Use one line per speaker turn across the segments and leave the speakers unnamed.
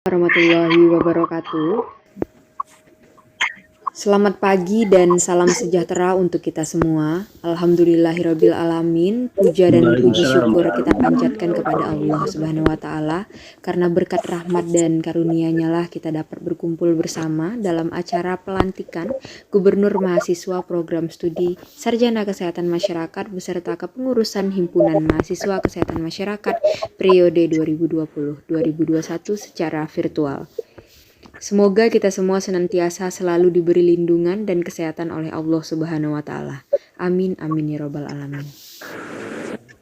Warahmatullahi wabarakatuh. Selamat pagi dan salam sejahtera untuk kita semua. Alhamdulillahirabbil alamin. Puja dan puji syukur kita panjatkan kepada Allah Subhanahu wa taala karena berkat rahmat dan karunia-Nya lah kita dapat berkumpul bersama dalam acara pelantikan Gubernur Mahasiswa Program Studi Sarjana Kesehatan Masyarakat beserta kepengurusan Himpunan Mahasiswa Kesehatan Masyarakat periode 2020-2021 secara virtual. Semoga kita semua senantiasa selalu diberi lindungan dan kesehatan oleh Allah Subhanahu wa taala. Amin amin ya rabbal alamin.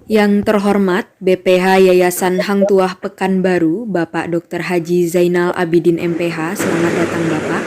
Yang terhormat BPH Yayasan Hang Tuah Pekanbaru, Bapak Dr. Haji Zainal Abidin MPH, selamat datang Bapak.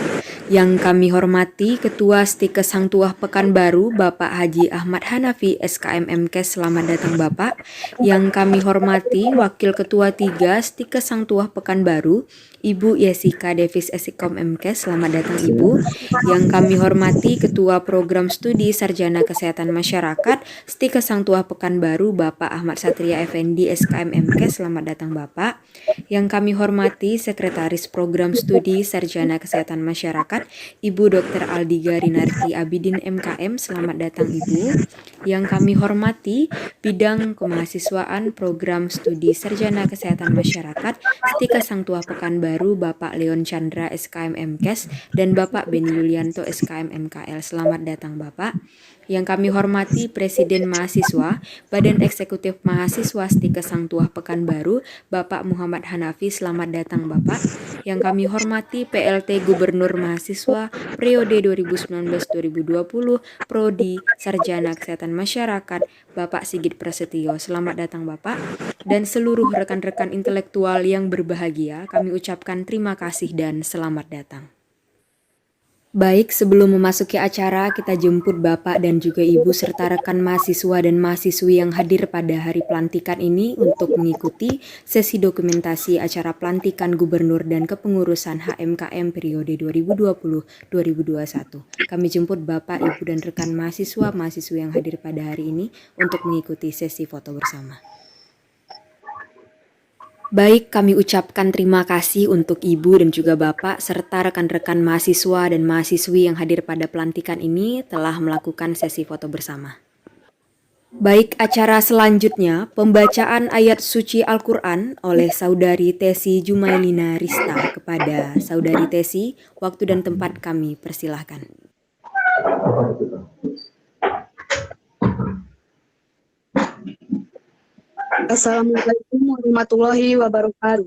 Yang kami hormati Ketua Stikes Hang Tuah Pekanbaru, Bapak Haji Ahmad Hanafi SKM MKes, selamat datang Bapak. Yang kami hormati Wakil Ketua 3 Stikes Hang Tuah Pekanbaru, Ibu Yesika Davis Esikom MKes, selamat datang Ibu. Yang kami hormati Ketua Program Studi Sarjana Kesehatan Masyarakat Stikes Hang Tuah Pekanbaru, Bapak Ahmad Satria Effendi SKM MKes, selamat datang Bapak. Yang kami hormati Sekretaris Program Studi Sarjana Kesehatan Masyarakat Ibu Dr. Aldiga Rinarti Abidin MKM, selamat datang Ibu. Yang kami hormati Bidang Kemahasiswaan Program Studi Sarjana Kesehatan Masyarakat Stikes Hang Tuah Pekanbaru, Bapak Leon Chandra SKM MKes dan Bapak Beni Yulianto SKM MKL, selamat datang Bapak. Yang kami hormati Presiden Mahasiswa Badan Eksekutif Mahasiswa Stikes Hang Tuah Pekanbaru, Bapak Muhammad Hanafi, selamat datang Bapak. Yang kami hormati PLT Gubernur Mahasiswa periode 2019-2020 Prodi Sarjana Kesehatan Masyarakat, Bapak Sigit Prasetyo, selamat datang Bapak. Dan seluruh rekan-rekan intelektual yang berbahagia, kami ucapkan terima kasih dan selamat datang. Baik, sebelum memasuki acara, kita jemput Bapak dan juga Ibu serta rekan mahasiswa dan mahasiswi yang hadir pada hari pelantikan ini untuk mengikuti sesi dokumentasi acara pelantikan Gubernur dan Kepengurusan HMKM periode 2020-2021. Kami jemput Bapak, Ibu, dan rekan mahasiswa-mahasiswi yang hadir pada hari ini untuk mengikuti sesi foto bersama. Baik, kami ucapkan terima kasih untuk Ibu dan juga Bapak serta rekan-rekan mahasiswa dan mahasiswi yang hadir pada pelantikan ini telah melakukan sesi foto bersama. Baik, acara selanjutnya pembacaan ayat suci Al-Quran oleh Saudari Tesi Jumailina Rista. Kepada Saudari Tesi, waktu dan tempat kami persilahkan.
Assalamualaikum warahmatullahi wabarakatuh.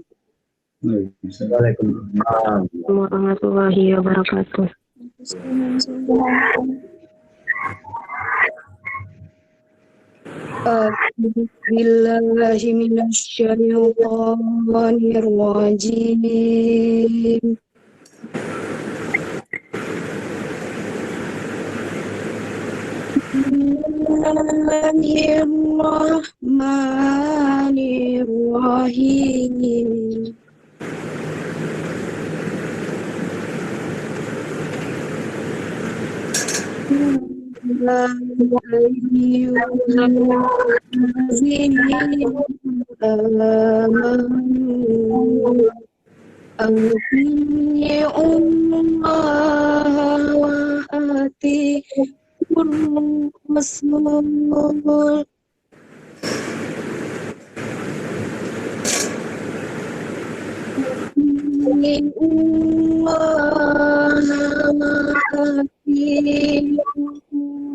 Waalaikumsalam
warahmatullahi wabarakatuh.
Billahi minasyaitonir rajim. Bismillahirrahmanirrahim.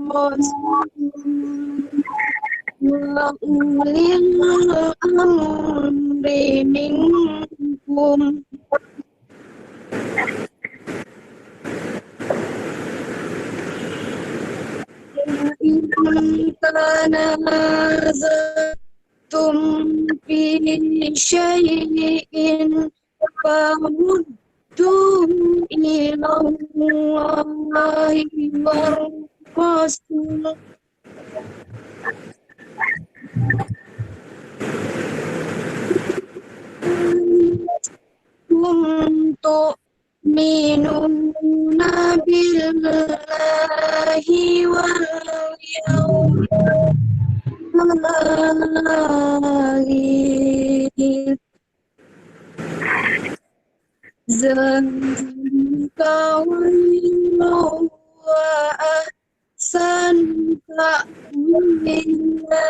Rasul wa ulil amri minkum. In tanazatum fi syai'in farudduhu ila Allahi war Rasul. Untuk minuna billahi wal yawmil akhir. zalika wa ahsanu ta'wila.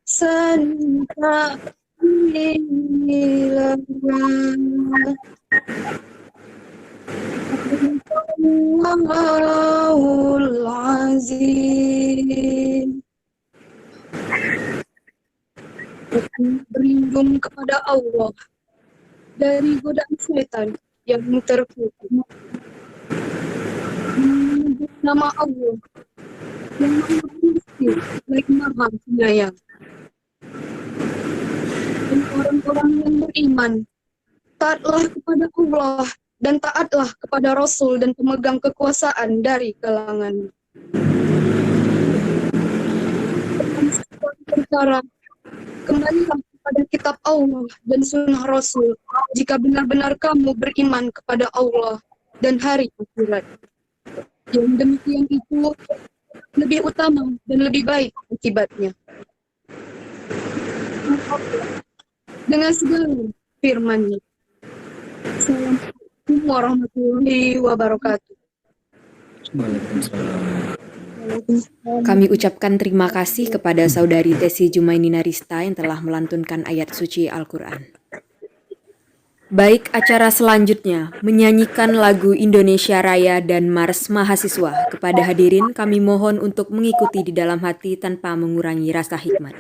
Santa Mila Allahul Azim. Berlindung kepada Allah dari godaan setan yang terkutuk. Menyebut nama Allah yang Maha Pengasih lagi Maha Penyayang. Dan orang-orang yang beriman, taatlah kepada Allah dan taatlah kepada Rasul dan pemegang kekuasaan dari kalangan. Dalam segala perkara, kembalilah kepada kitab Allah dan sunnah Rasul jika benar-benar kamu beriman kepada Allah dan hari akhirat. Yang demikian itu lebih utama dan lebih baik akibatnya. Dengan segala firman-Nya. Assalamualaikum warahmatullahi wabarakatuh.
Kami ucapkan terima kasih kepada Saudari Tesi Jumaini Narista yang telah melantunkan ayat suci Al-Quran. Baik, acara selanjutnya menyanyikan lagu Indonesia Raya dan Mars Mahasiswa. Kepada hadirin kami mohon untuk mengikuti di dalam hati tanpa mengurangi rasa hikmat.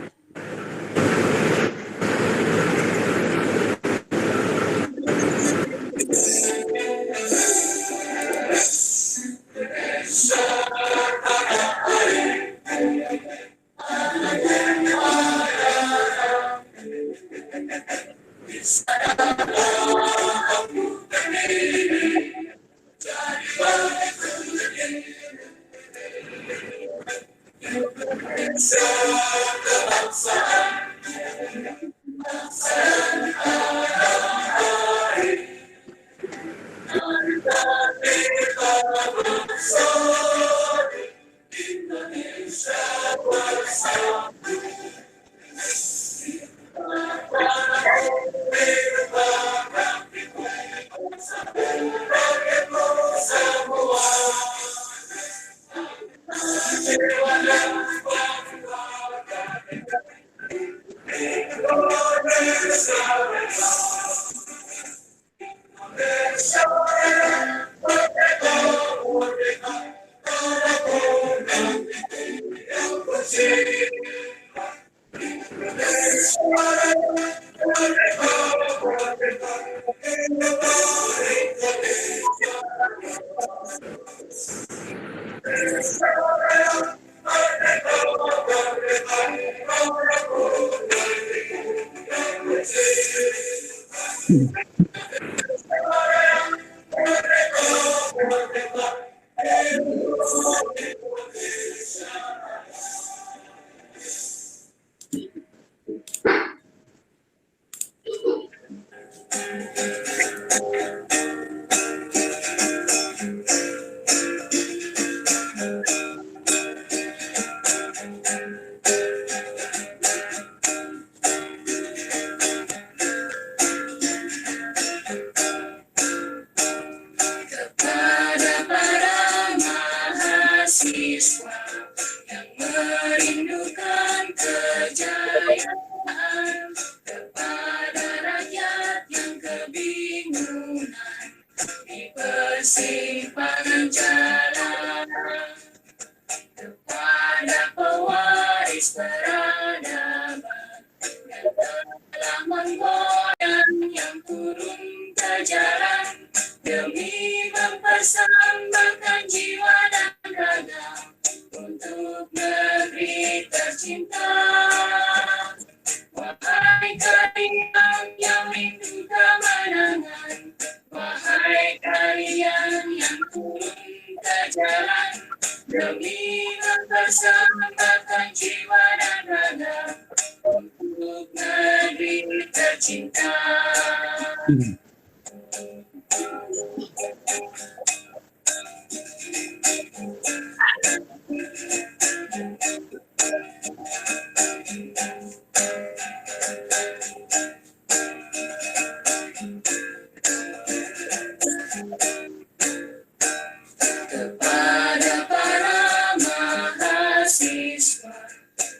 Kepada para mahasiswa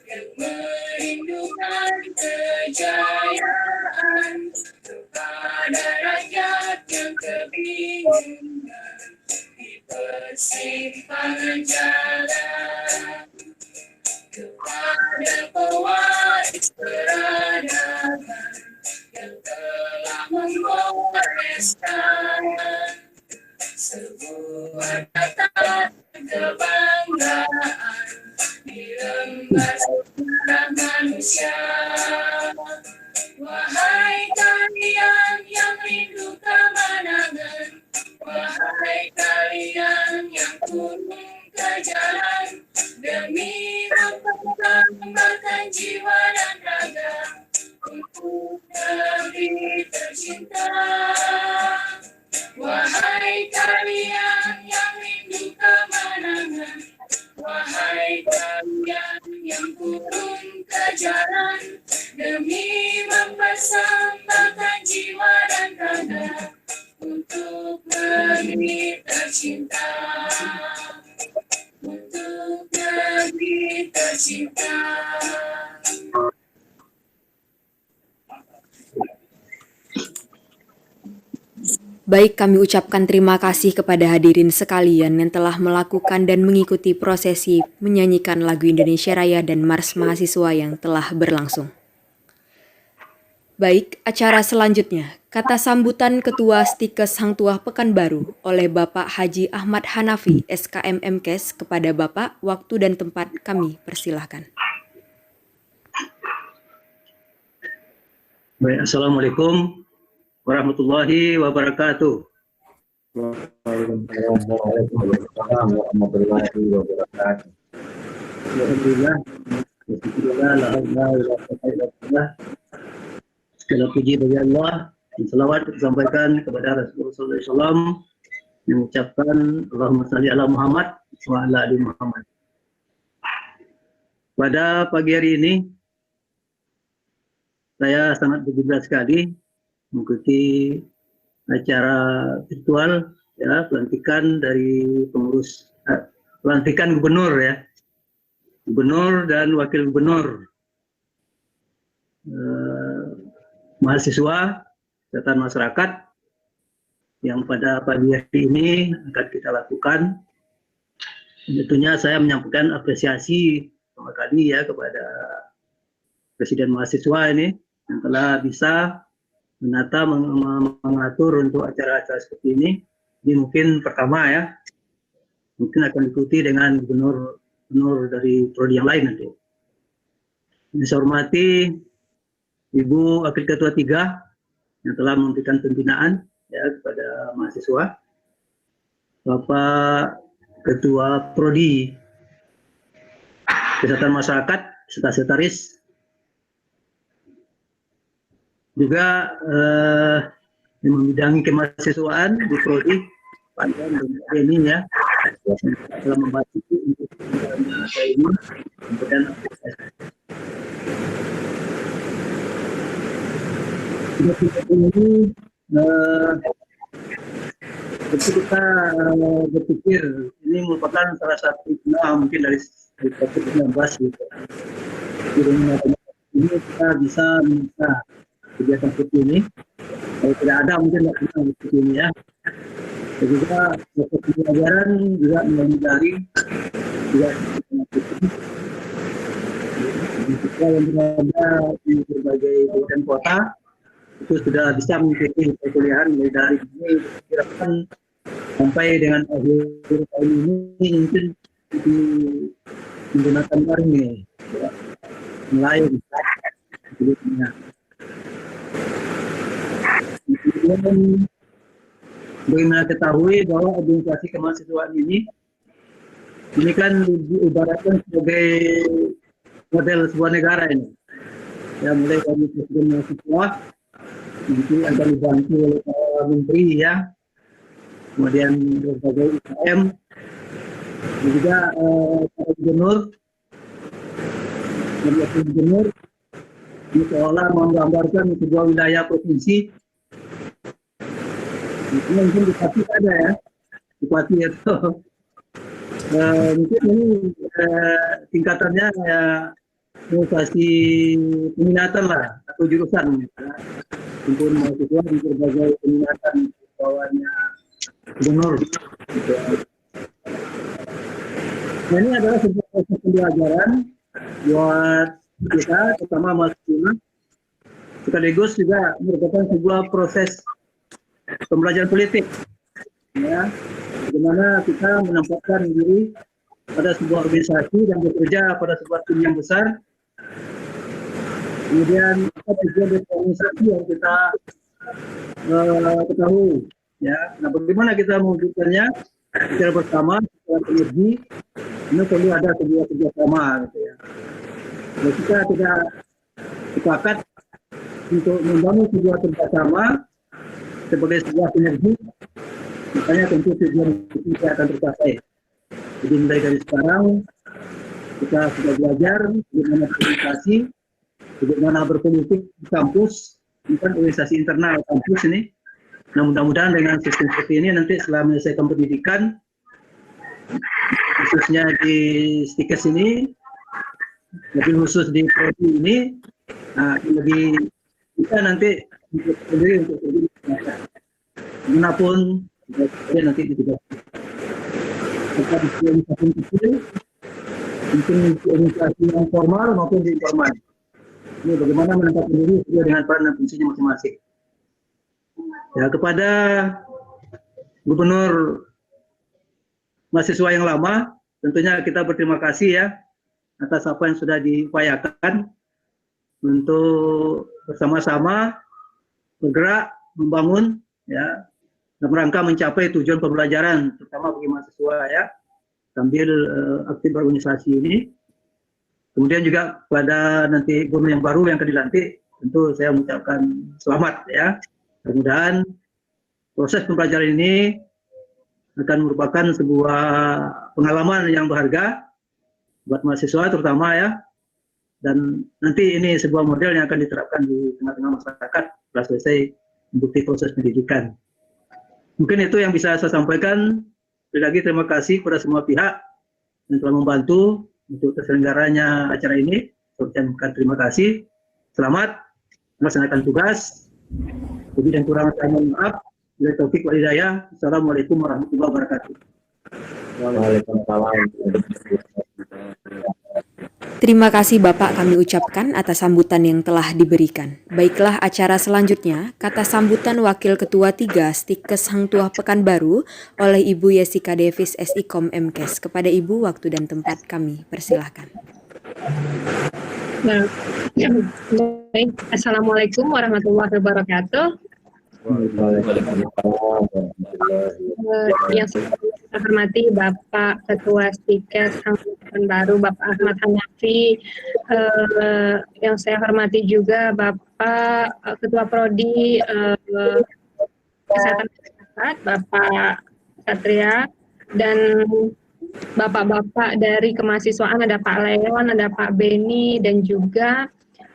yang merindukan kejayaan, kepada rakyat yang kebingungan di persimpangan jalan, kepada pewaris peradaban yang telah menggoreskan sebuah kata kebanggaan di lembar sejarah manusia. Wahai kalian yang rindu kemenangan, wahai kalian yang turun ke jalan demi mempersembahkan jiwa dan raga untuk negeri tercinta. Wahai kalian yang rindu kemenangan, wahai kalian yang turun ke jalan demi mempersembahkan jiwa dan raga untuk negeri tercinta, untuk negeri tercinta.
Baik, kami ucapkan terima kasih kepada hadirin sekalian yang telah melakukan dan mengikuti prosesi menyanyikan lagu Indonesia Raya dan Mars Mahasiswa yang telah berlangsung. Baik, acara selanjutnya, kata sambutan Ketua Stikes Hang Tuah Pekanbaru oleh Bapak Haji Ahmad Hanafi, SKM MKes, kepada Bapak, waktu dan tempat kami persilahkan.
Baik, Assalamualaikum warahmatullahi wabarakatuh.
Waalaikumsalam warahmatullahi wabarakatuh.
Alhamdulillah, alhamdulillah, segala puji bagi Allah dan salawat disampaikan kepada Rasulullah SAW yang mengucapkan Allahumma salli ala Muhammad wa ala ali Muhammad. Pada pagi hari ini saya sangat bergembira sekali mengikuti acara virtual ya, pelantikan dari pengurus pelantikan gubernur ya, gubernur dan wakil gubernur mahasiswa kesehatan masyarakat yang pada pagi hari ini akan kita lakukan. Tentunya saya menyampaikan apresiasi pertama kali ya kepada Presiden mahasiswa ini yang telah bisa menata mengatur untuk acara-acara seperti ini. Ini mungkin pertama ya, mungkin akan diikuti dengan gubernur dari prodi yang lain nanti. Saya hormati Ibu Wakil Ketua 3 yang telah memberikan pembinaan ya kepada mahasiswa, Bapak Ketua Prodi Kesehatan Masyarakat serta sekretaris, juga yang membidangi kemahasiswaan di Prodi Pandan dan ini ya, telah membantu untuk saya ini memberikan ini kita berpikir ini merupakan salah satu mungkin dari COVID-19 gitu. Ini kita bisa minta kegiatan seperti ini. Kalau tidak ada mungkin tidak bisa seperti ini ya. Dan juga proses pembelajaran juga melalui daring juga kita yang berada di berbagai kabupaten kota itu sudah bisa mengikuti perkuliahan melalui daring ini. Kira-kira sampai dengan akhir tahun ini mungkin menggunakan daring ini ya. Mulai kemudian bagaimana ketahui bahwa organisasi kemahasiswaan ini kan diibaratkan sebagai model sebuah negara ini ya, mulai dari presiden mahasiswa nanti akan dibantu oleh para menteri ya, kemudian berbagai UKM dan juga para gubernur dan wakil gubernur Ini seolah menggambarkan sebuah wilayah provinsi. Ini mungkin Bupati ada ya, Bupati itu. Mungkin ini tingkatannya ya organisasi peminatan lah atau jurusan ya. Untuk mahasiswa di berbagai peminatan bawahnya gubernur. Gitu. Nah, ini adalah sebuah proses pembelajaran buat kita, terutama mahasiswa. Sekaligus juga merupakan sebuah proses pembelajaran politik. Ya, bagaimana kita menempatkan diri pada sebuah organisasi dan bekerja pada sebuah tim yang besar. Kemudian apa tujuan dari organisasi yang kita ketahui. Ya, nah bagaimana kita mewujudkannya secara bersama, secara energi, ini perlu ada sebuah kerjasama, gitu ya. Nah, kita tidak sepakat untuk membangun sebuah kerjasama sebagai sebuah sinergi, makanya tentu tujuan kita akan tercapai. Jadi mulai dari sekarang kita sudah belajar bagaimana komunikasi, bagaimana berpolitik di kampus, ini kan organisasi internal kampus ini. Nah, mudah-mudahan dengan sistem seperti ini nanti setelah menyelesaikan pendidikan, khususnya di Stikes ini, lebih khusus di prodi ini, nah, lebih kita nanti untuk sendiri untuk dimanapun nanti tidak kita di organisasi kecil, mungkin organisasi yang formal maupun di informal. Ini bagaimana menempatkan diri sesuai dengan peran dan fungsinya masing-masing. Ya, kepada Gubernur mahasiswa yang lama, tentunya kita berterima kasih ya atas apa yang sudah diupayakan untuk bersama-sama bergerak membangun ya dalam rangka mencapai tujuan pembelajaran terutama bagi mahasiswa ya sambil aktif berorganisasi ini. Kemudian juga pada nanti gubernur yang baru yang akan dilantik, tentu saya mengucapkan selamat ya. Mudah-mudahan proses pembelajaran ini akan merupakan sebuah pengalaman yang berharga buat mahasiswa terutama ya. Dan nanti ini sebuah model yang akan diterapkan di tengah-tengah masyarakat setelah selesai membukti proses pendidikan. Mungkin itu yang bisa saya sampaikan. Sekali lagi terima kasih kepada semua pihak yang telah membantu untuk terselenggaranya acara ini. Saya ucapkan terima kasih. Selamat melaksanakan tugas. Lebih dan kurang saya mohon maaf. Bila taufik wal hidayah. Assalamualaikum warahmatullahi wabarakatuh.
Waalaikumsalam.
Terima kasih Bapak kami ucapkan atas sambutan yang telah diberikan. Baiklah acara selanjutnya, kata sambutan Wakil Ketua 3 Stikes Hang Tuah Pekanbaru oleh Ibu Yessika Davis SIKOM MKes. Kepada Ibu, waktu dan tempat kami persilahkan.
Nah, baik. Assalamualaikum warahmatullahi wabarakatuh. Yang saya hormati Bapak Ketua Stikes Hang Tuah Pekanbaru, Bapak Ahmad Hanafi. Yang saya hormati juga Bapak Ketua Prodi Kesehatan Masyarakat, Bapak Satria, dan Bapak-bapak dari kemahasiswaan, ada Pak Leon, ada Pak Beni, dan juga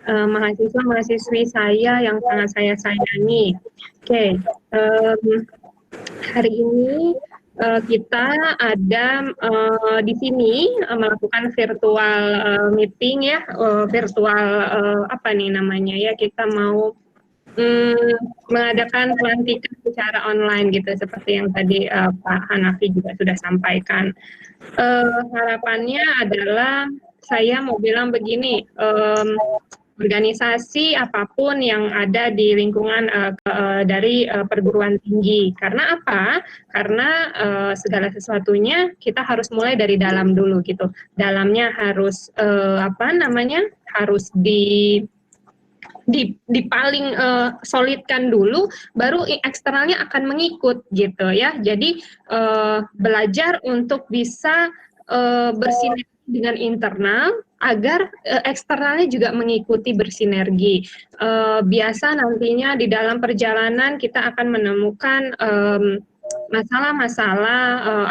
mahasiswa-mahasiswi saya yang sangat saya sayangi. Oke, hari ini kita ada di sini melakukan virtual meeting ya, virtual apa nih namanya ya, kita mau mengadakan pelantikan secara online gitu, seperti yang tadi Pak Hanafi juga sudah sampaikan. Harapannya adalah saya mau bilang begini, organisasi apapun yang ada di lingkungan dari perguruan tinggi. Karena apa? Karena segala sesuatunya kita harus mulai dari dalam dulu gitu. Dalamnya harus harus paling solidkan dulu, baru eksternalnya akan mengikut gitu ya. Jadi belajar untuk bisa bersinergi dengan internal agar eksternalnya juga mengikuti bersinergi. Biasa nantinya di dalam perjalanan kita akan menemukan masalah-masalah,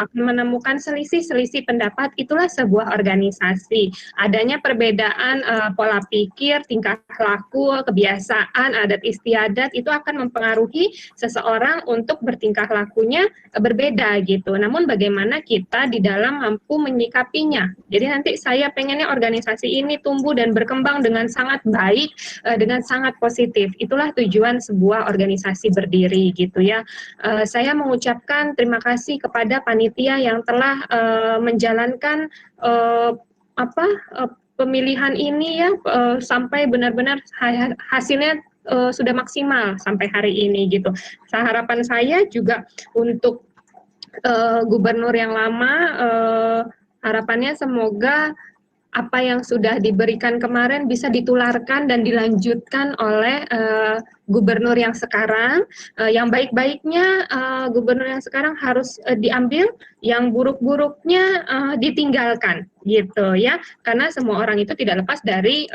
akan menemukan selisih-selisih pendapat, itulah sebuah organisasi. Adanya perbedaan pola pikir, tingkah laku, kebiasaan, adat istiadat itu akan mempengaruhi seseorang untuk bertingkah lakunya berbeda gitu. Namun bagaimana kita di dalam mampu menyikapinya. Jadi nanti saya pengennya organisasi ini tumbuh dan berkembang dengan sangat baik, dengan sangat positif. Itulah tujuan sebuah organisasi berdiri gitu ya. Saya mengucapkan terima kasih kepada panitia yang telah menjalankan pemilihan ini ya sampai benar-benar hasilnya sudah maksimal sampai hari ini gitu. Harapan saya juga untuk gubernur yang lama, harapannya semoga apa yang sudah diberikan kemarin bisa ditularkan dan dilanjutkan oleh gubernur yang sekarang. Yang baik-baiknya gubernur yang sekarang harus diambil, yang buruk-buruknya ditinggalkan gitu ya. Karena semua orang itu tidak lepas dari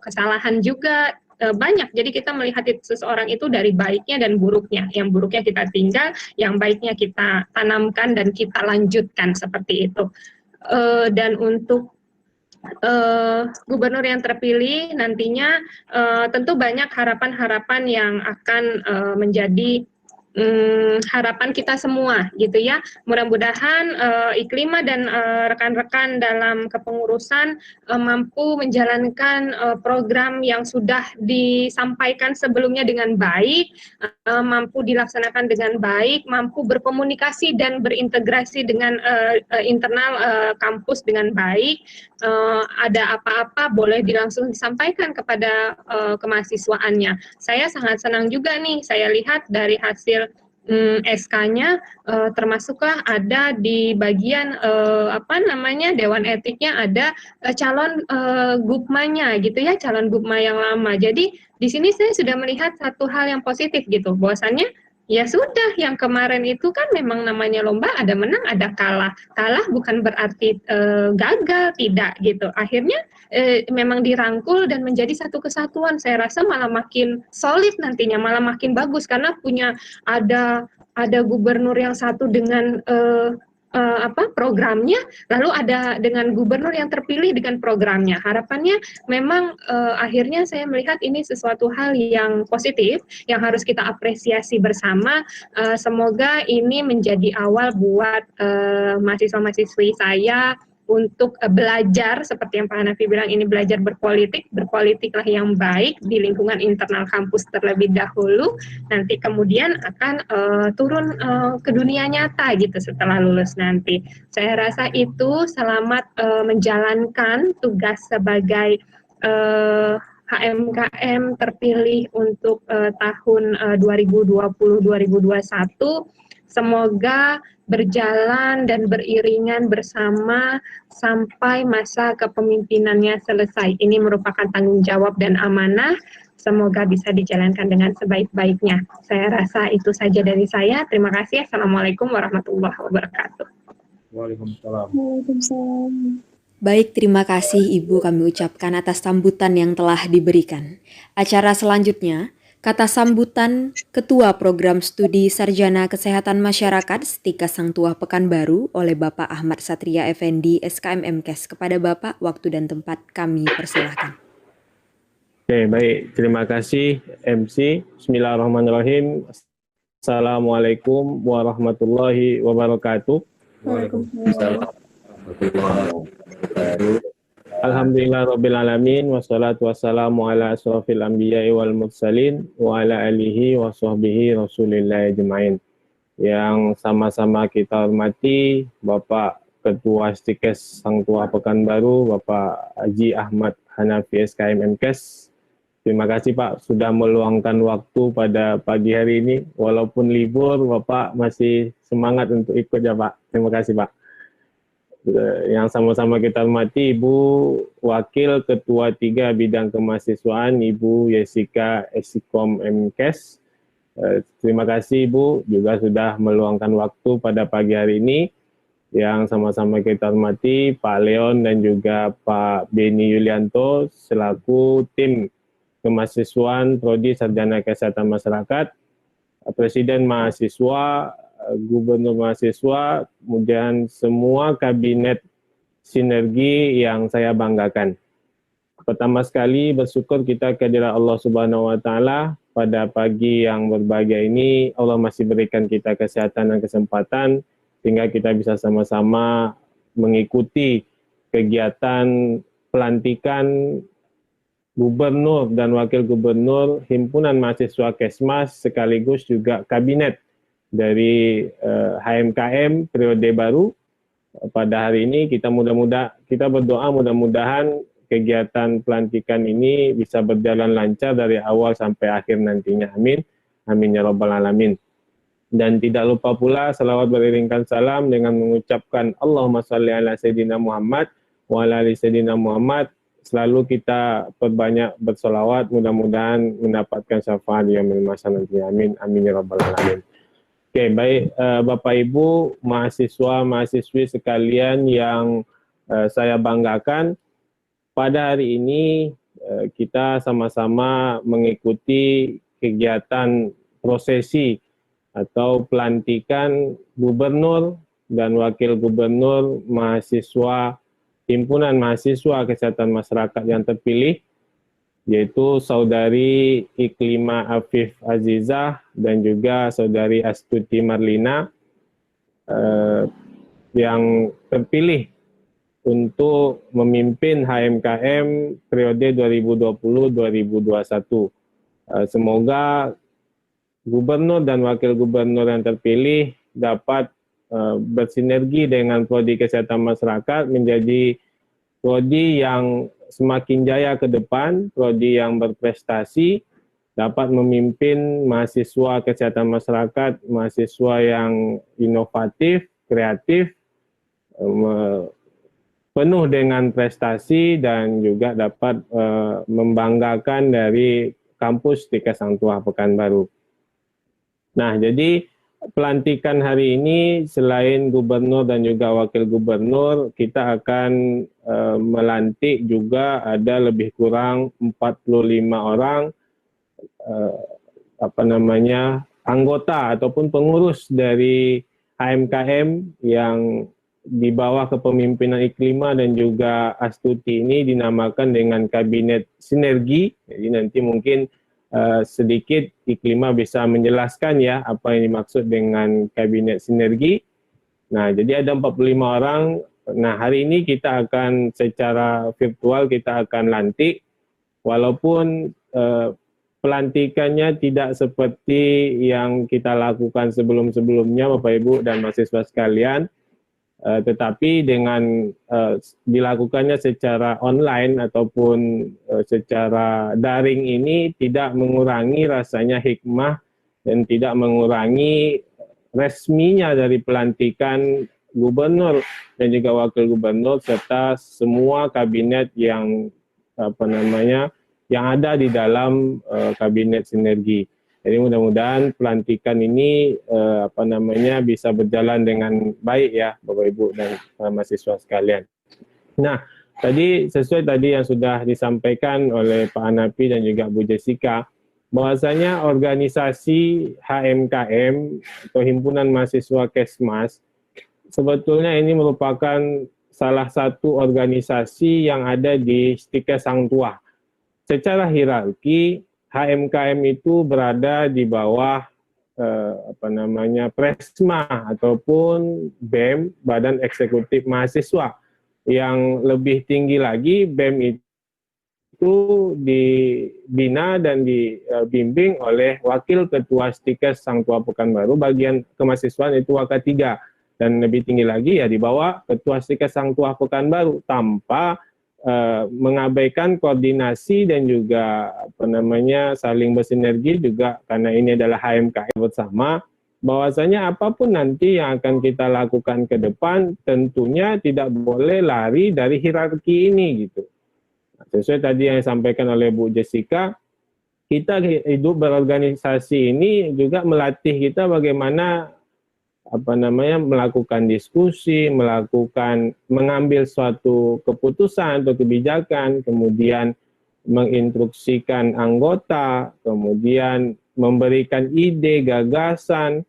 kesalahan juga. Banyak, jadi kita melihat seseorang itu dari baiknya dan buruknya. Yang buruknya kita tinggal, yang baiknya kita tanamkan dan kita lanjutkan seperti itu. Dan untuk gubernur yang terpilih nantinya tentu banyak harapan-harapan yang akan menjadi harapan kita semua gitu ya. Mudah-mudahan Iklima dan rekan-rekan dalam kepengurusan mampu menjalankan program yang sudah disampaikan sebelumnya dengan baik, mampu dilaksanakan dengan baik, mampu berkomunikasi dan berintegrasi dengan internal kampus dengan baik. Ada apa-apa boleh langsung disampaikan kepada kemahasiswaannya. Saya sangat senang juga nih, saya lihat dari hasil SK-nya termasuklah ada di bagian Dewan Etiknya ada calon Gupmanya gitu ya, calon Gupma yang lama. Jadi di sini saya sudah melihat satu hal yang positif gitu, bahwasannya ya sudah, yang kemarin itu kan memang namanya lomba, ada menang, ada kalah. Kalah bukan berarti gagal, tidak gitu. Akhirnya memang dirangkul dan menjadi satu kesatuan. Saya rasa malah makin solid nantinya, malah makin bagus karena punya ada gubernur yang satu dengan programnya, lalu ada dengan gubernur yang terpilih dengan programnya. Harapannya memang akhirnya saya melihat ini sesuatu hal yang positif yang harus kita apresiasi bersama. Semoga ini menjadi awal buat mahasiswa-mahasiswi saya untuk belajar, seperti yang Pak Hanafi bilang, ini belajar berpolitiklah yang baik di lingkungan internal kampus terlebih dahulu, nanti kemudian akan turun ke dunia nyata gitu setelah lulus nanti. Saya rasa itu, selamat menjalankan tugas sebagai HMKM terpilih untuk tahun 2020-2021. Semoga berjalan dan beriringan bersama sampai masa kepemimpinannya selesai. Ini merupakan tanggung jawab dan amanah. Semoga bisa dijalankan dengan sebaik-baiknya. Saya rasa itu saja dari saya. Terima kasih. Assalamualaikum warahmatullahi wabarakatuh.
Waalaikumsalam.
Baik, terima kasih Ibu kami ucapkan atas sambutan yang telah diberikan. Acara selanjutnya, kata sambutan Ketua Program Studi Sarjana Kesehatan Masyarakat Setika Sang Tuah Pekanbaru oleh Bapak Ahmad Satria Effendi, SKM MKes. Kepada Bapak, waktu dan tempat kami persilahkan.
Oke, baik. Terima kasih MC. Bismillahirrahmanirrahim. Assalamualaikum warahmatullahi wabarakatuh.
Waalaikumsalam.
Alhamdulillahirrabbilalamin. Wassalatu wassalamu ala asrafil anbiya'i wal mursalin wa ala alihi wa sahbihi rasulillah ajma'in. Yang sama-sama kita hormati Bapak Ketua Stikes Sang Tuah Pekanbaru, Bapak Haji Ahmad Hanafi SKM MKes. Terima kasih Pak sudah meluangkan waktu pada pagi hari ini. Walaupun libur, Bapak masih semangat untuk ikut ya Pak. Terima kasih Pak. Yang sama-sama kita hormati Ibu Wakil Ketua 3 Bidang Kemahasiswaan, Ibu Yesika Esikom MKes. Terima kasih Ibu juga sudah meluangkan waktu pada pagi hari ini. Yang sama-sama kita hormati Pak Leon dan juga Pak Beni Yulianto selaku tim kemahasiswaan Prodi Sarjana Kesehatan Masyarakat, Presiden Mahasiswa gubernur mahasiswa, kemudian semua kabinet sinergi yang saya banggakan. Pertama sekali bersyukur kita kehadirat Allah Subhanahu wa taala pada pagi yang berbahagia ini. Allah masih berikan kita kesehatan dan kesempatan sehingga kita bisa sama-sama mengikuti kegiatan pelantikan gubernur dan wakil gubernur Himpunan Mahasiswa Kesmas sekaligus juga kabinet dari HMKM periode baru. Pada hari ini kita berdoa mudah-mudahan kegiatan pelantikan ini bisa berjalan lancar dari awal sampai akhir nantinya. Amin. Amin ya rabbal alamin. Dan tidak lupa pula salawat beriringkan salam dengan mengucapkan Allahumma shalli ala Sayyidina Muhammad wa ala ali Sayyidina Muhammad. Selalu kita perbanyak bersolawat, mudah-mudahan mendapatkan syafaat yaumil mahsyar nantinya. Amin. Amin ya rabbal alamin. Oke, baik Bapak Ibu, mahasiswa, mahasiswi sekalian yang saya banggakan. Pada hari ini kita sama-sama mengikuti kegiatan prosesi atau pelantikan gubernur dan wakil gubernur mahasiswa Himpunan Mahasiswa Kesehatan Masyarakat yang terpilih, yaitu Saudari Iklima Afif Azizah dan juga Saudari Astuti Marlina yang terpilih untuk memimpin HMKM periode 2020-2021. Semoga gubernur dan wakil gubernur yang terpilih dapat bersinergi dengan prodi kesehatan masyarakat menjadi prodi yang semakin jaya ke depan, prodi yang berprestasi, dapat memimpin mahasiswa kesehatan masyarakat, mahasiswa yang inovatif, kreatif, penuh dengan prestasi dan juga dapat membanggakan dari kampus Stika Sang Tuah Pekanbaru. Nah, jadi pelantikan hari ini selain gubernur dan juga wakil gubernur, kita akan melantik juga ada lebih kurang 45 orang anggota ataupun pengurus dari HMKM yang di bawah kepemimpinan Iklima dan juga Astuti ini dinamakan dengan kabinet sinergi. Jadi nanti mungkin sedikit Iklima bisa menjelaskan ya apa yang dimaksud dengan kabinet sinergi. Nah, jadi ada 45 orang. Nah, hari ini kita akan secara virtual kita akan lantik, walaupun pelantikannya tidak seperti yang kita lakukan sebelum-sebelumnya Bapak Ibu dan mahasiswa sekalian. Tetapi dengan dilakukannya secara online ataupun secara daring ini tidak mengurangi rasanya hikmah dan tidak mengurangi resminya dari pelantikan gubernur dan juga wakil gubernur serta semua kabinet yang yang ada di dalam kabinet sinergi. Jadi mudah-mudahan pelantikan ini bisa berjalan dengan baik ya Bapak Ibu dan mahasiswa sekalian. Nah, tadi sesuai tadi yang sudah disampaikan oleh Pak Hanafi dan juga Bu Jessica, bahwasanya organisasi HMKM atau Himpunan Mahasiswa Kesmas sebetulnya ini merupakan salah satu organisasi yang ada di Stika Sang Tuah. Secara hierarki HMKM itu berada di bawah Presma ataupun BEM, Badan Eksekutif Mahasiswa. Yang lebih tinggi lagi, BEM itu dibina dan dibimbing oleh Wakil Ketua Stika Sang Tuah Pekanbaru, bagian kemahasiswaan itu Waka3. Dan lebih tinggi lagi ya di bawah Ketua Stika Sang Tuah Pekanbaru, tanpa mengabaikan koordinasi dan juga saling bersinergi juga, karena ini adalah HMKM bersama, bahwasanya apapun nanti yang akan kita lakukan ke depan tentunya tidak boleh lari dari hierarki ini gitu. Nah, sesuai tadi yang disampaikan oleh Bu Jessica, kita hidup berorganisasi ini juga melatih kita bagaimana melakukan diskusi, mengambil suatu keputusan atau kebijakan, kemudian menginstruksikan anggota, kemudian memberikan ide, gagasan,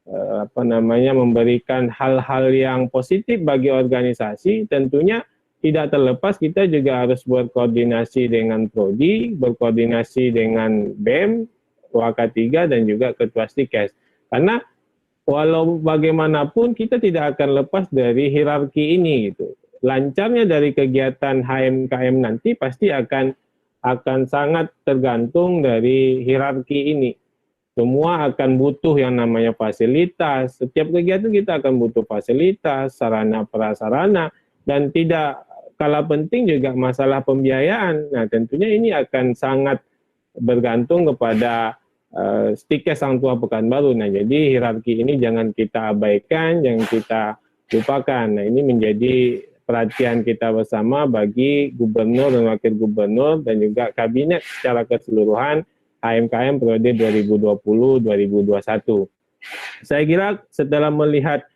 memberikan hal-hal yang positif bagi organisasi, tentunya tidak terlepas kita juga harus berkoordinasi dengan Prodi, berkoordinasi dengan BEM, WK3 dan juga Ketua Stikes. Karena walau bagaimanapun kita tidak akan lepas dari hierarki ini gitu. Lancarnya dari kegiatan HMKM nanti pasti akan sangat tergantung dari hierarki ini. Semua akan butuh yang namanya fasilitas. Setiap kegiatan kita akan butuh fasilitas, sarana prasarana, dan tidak kalah penting juga masalah pembiayaan. Nah, tentunya ini akan sangat bergantung kepada Stikes Hang Tuah Pekanbaru. Nah, jadi hierarki ini jangan kita abaikan, jangan kita lupakan. Nah, ini menjadi perhatian kita bersama bagi gubernur dan wakil gubernur dan juga kabinet secara keseluruhan HMKM periode 2020-2021. Saya kira setelah melihat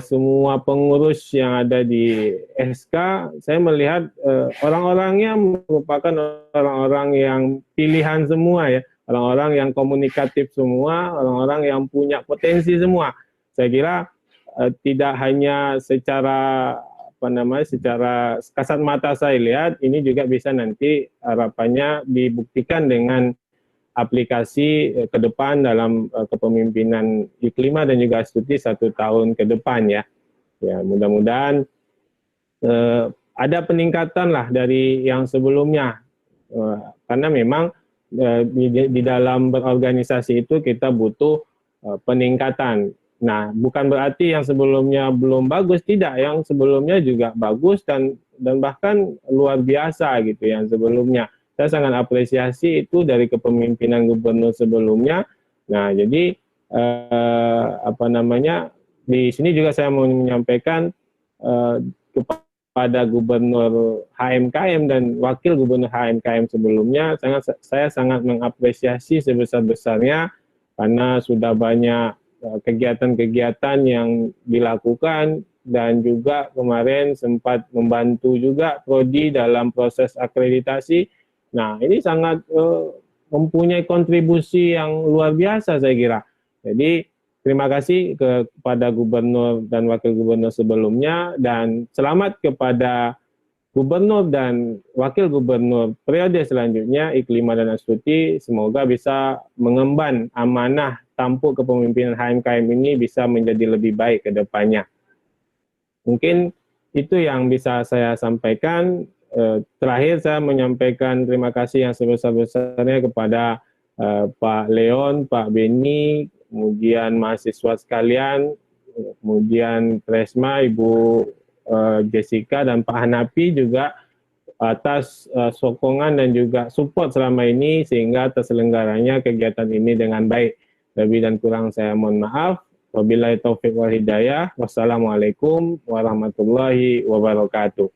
semua pengurus yang ada di SK, saya melihat orang-orangnya merupakan orang-orang yang pilihan semua ya, orang-orang yang komunikatif semua, orang-orang yang punya potensi semua. Saya kira tidak hanya secara secara kasat mata saya lihat, ini juga bisa nanti harapannya dibuktikan dengan aplikasi ke depan dalam kepemimpinan Iklima dan juga Astuti 1 tahun ke depan ya. Ya, mudah-mudahan ada peningkatan lah dari yang sebelumnya. Karena memang di dalam berorganisasi itu kita butuh peningkatan. Nah, bukan berarti yang sebelumnya belum bagus, tidak. Yang sebelumnya juga bagus dan bahkan luar biasa gitu yang sebelumnya. Saya sangat apresiasi itu dari kepemimpinan gubernur sebelumnya. Nah, jadi di sini juga saya mau menyampaikan kepada gubernur HMKM dan wakil gubernur HMKM sebelumnya, saya sangat mengapresiasi sebesar-besarnya karena sudah banyak kegiatan-kegiatan yang dilakukan dan juga kemarin sempat membantu juga Prodi dalam proses akreditasi. Nah, ini sangat mempunyai kontribusi yang luar biasa saya kira. Jadi, terima kasih kepada gubernur dan wakil gubernur sebelumnya, dan selamat kepada gubernur dan wakil gubernur periode selanjutnya, Iklima dan Astuti. Semoga bisa mengemban amanah tampuk kepemimpinan HMKM ini bisa menjadi lebih baik ke depannya. Mungkin itu yang bisa saya sampaikan. Terakhir saya menyampaikan terima kasih yang sebesar-besarnya kepada Pak Leon, Pak Beni, kemudian mahasiswa sekalian, kemudian Tresma, Ibu Jessica, dan Pak Hanapi juga atas sokongan dan juga support selama ini sehingga terselenggaranya kegiatan ini dengan baik. Lebih dan kurang saya mohon maaf. Wabillahi taufiq wal hidayah. Wassalamualaikum warahmatullahi wabarakatuh.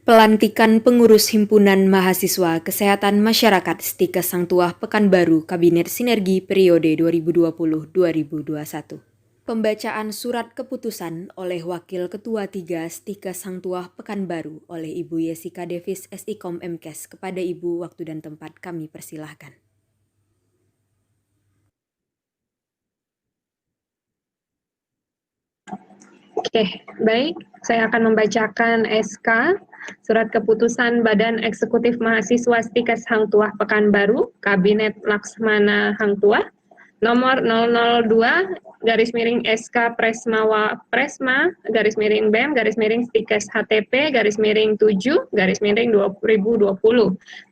Pelantikan pengurus Himpunan Mahasiswa Kesehatan Masyarakat Stikes Hang Tuah Pekanbaru Kabinet Sinergi periode 2020-2021. Pembacaan surat keputusan oleh Wakil Ketua 3 Stikes Hang Tuah Pekanbaru oleh Ibu Jessica Davis SIKOM MKes kepada Ibu, waktu dan tempat kami persilahkan.
Oke, baik. Saya akan membacakan SK, Surat Keputusan Badan Eksekutif Mahasiswa Stikes Hang Tuah Pekanbaru, Kabinet Laksmana Hang Tuah, nomor 002/SK Presma BEM Stikes HTP /7/2020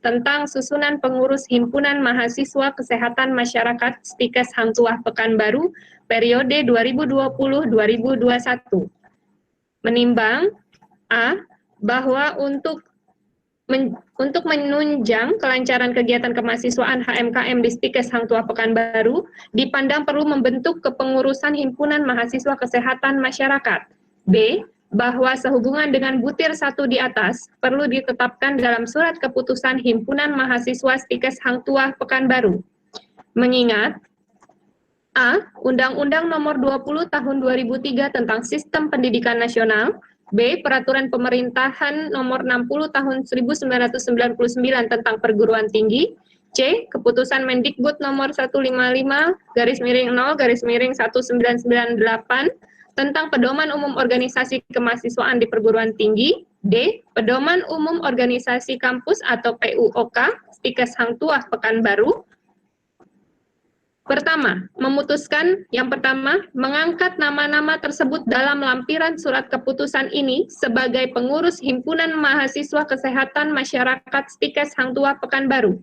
tentang susunan pengurus Himpunan Mahasiswa Kesehatan Masyarakat Stikes Hang Tuah Pekanbaru periode 2020-2021. Menimbang A, bahwa untuk menunjang kelancaran kegiatan kemahasiswaan HMKM di Stikes Hang Tuah Pekanbaru, dipandang perlu membentuk kepengurusan Himpunan Mahasiswa Kesehatan Masyarakat. B, bahwa sehubungan dengan butir 1 di atas, perlu ditetapkan dalam surat keputusan Himpunan Mahasiswa Stikes Hang Tuah Pekanbaru. Mengingat A, Undang-Undang Nomor 20 Tahun 2003 tentang Sistem Pendidikan Nasional, B, Peraturan Pemerintahan Nomor 60 Tahun 1999 tentang Perguruan Tinggi, C. Keputusan Mendikbud nomor 155/0/1998 tentang Pedoman Umum Organisasi Kemahasiswaan di Perguruan Tinggi. D. Pedoman Umum Organisasi Kampus atau PUOK Stikes Hang Tuah Pekanbaru. Yang pertama, mengangkat nama-nama tersebut dalam lampiran surat keputusan ini sebagai pengurus Himpunan Mahasiswa Kesehatan Masyarakat Stikes Hang Tuah Pekanbaru.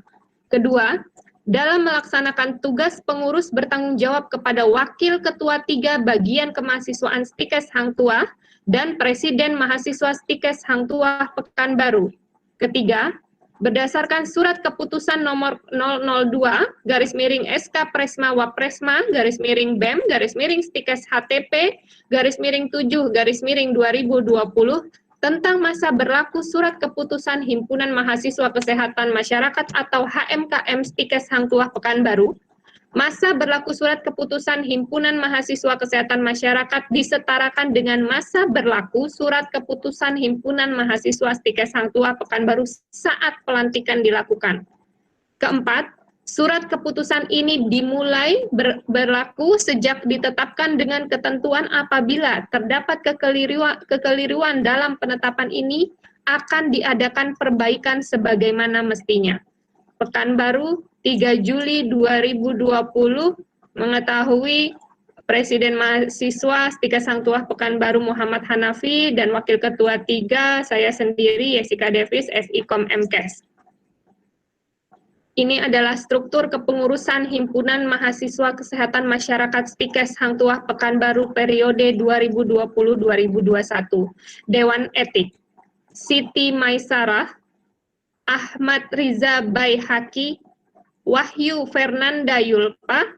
Kedua, dalam melaksanakan tugas pengurus bertanggung jawab kepada Wakil Ketua 3 Bagian Kemahasiswaan Stikes Hang Tuah dan Presiden Mahasiswa Stikes Hang Tuah Pekanbaru. Ketiga, berdasarkan surat keputusan nomor 002/SK Presma Wapresma /BEM Stikes HTP /7/2020 tentang masa berlaku surat keputusan Himpunan Mahasiswa Kesehatan Masyarakat atau HMKM Stikes Hang Tuah Pekanbaru. Masa berlaku surat keputusan Himpunan Mahasiswa Kesehatan Masyarakat disetarakan dengan masa berlaku surat keputusan Himpunan Mahasiswa Stikes Hang Tuah Pekanbaru saat pelantikan dilakukan. Keempat, surat keputusan ini dimulai berlaku sejak ditetapkan dengan ketentuan apabila terdapat kekeliruan dalam penetapan ini akan diadakan perbaikan sebagaimana mestinya. Pekanbaru 3 Juli 2020 mengetahui Presiden Mahasiswa Stikes Hang Tuah Pekanbaru Muhammad Hanafi dan Wakil Ketua 3 saya sendiri Jessica Davis SIKOM MKes. Ini adalah struktur kepengurusan Himpunan Mahasiswa Kesehatan Masyarakat Stikes Hang Tuah Pekanbaru periode 2020-2021. Dewan Etik: Siti Maisarah, Ahmad Riza Baihaqi, Wahyu Fernanda Yulpa.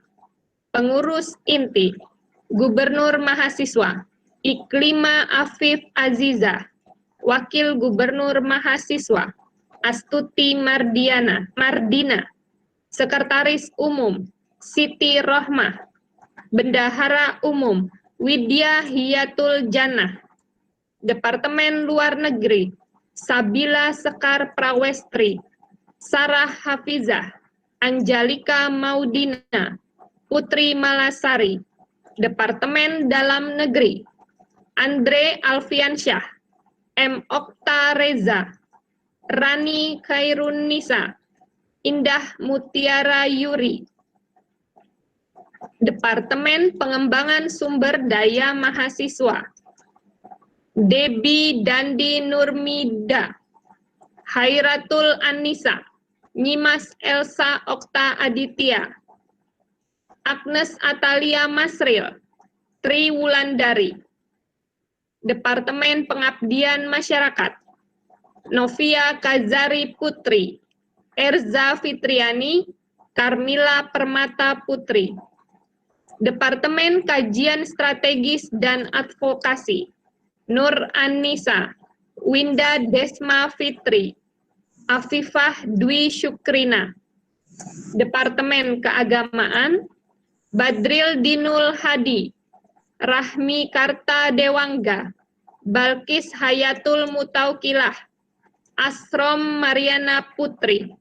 Pengurus inti: Gubernur Mahasiswa Iklima Afif Aziza, Wakil Gubernur Mahasiswa Astuti Mardina, Sekretaris Umum Siti Rohmah, Bendahara Umum Widya Hiyatul Jannah, Departemen Luar Negeri Sabila Sekar Prawestri, Sarah Hafizah, Anjalika Maudina, Putri Malasari. Departemen Dalam Negeri Andre Alfiansyah, M. Okta Reza, Rani Khairunisa, Indah Mutiara Yuri. Departemen Pengembangan Sumber Daya Mahasiswa Debi Dandi Nurmida, Hairatul Anissa, Nyimas Elsa Okta Aditya, Agnes Atalia Masril, Tri Wulandari. Departemen Pengabdian Masyarakat Novia Kazari Putri, Erza Fitriani, Karmila Permata Putri. Departemen Kajian Strategis dan Advokasi Nur Anissa, Winda Desma Fitri, Afifah Dwi Syukrina. Departemen Keagamaan Badril Dinul Hadi, Rahmi Karta Dewangga, Balkis Hayatul Mutaukilah, Asrom Mariana Putri.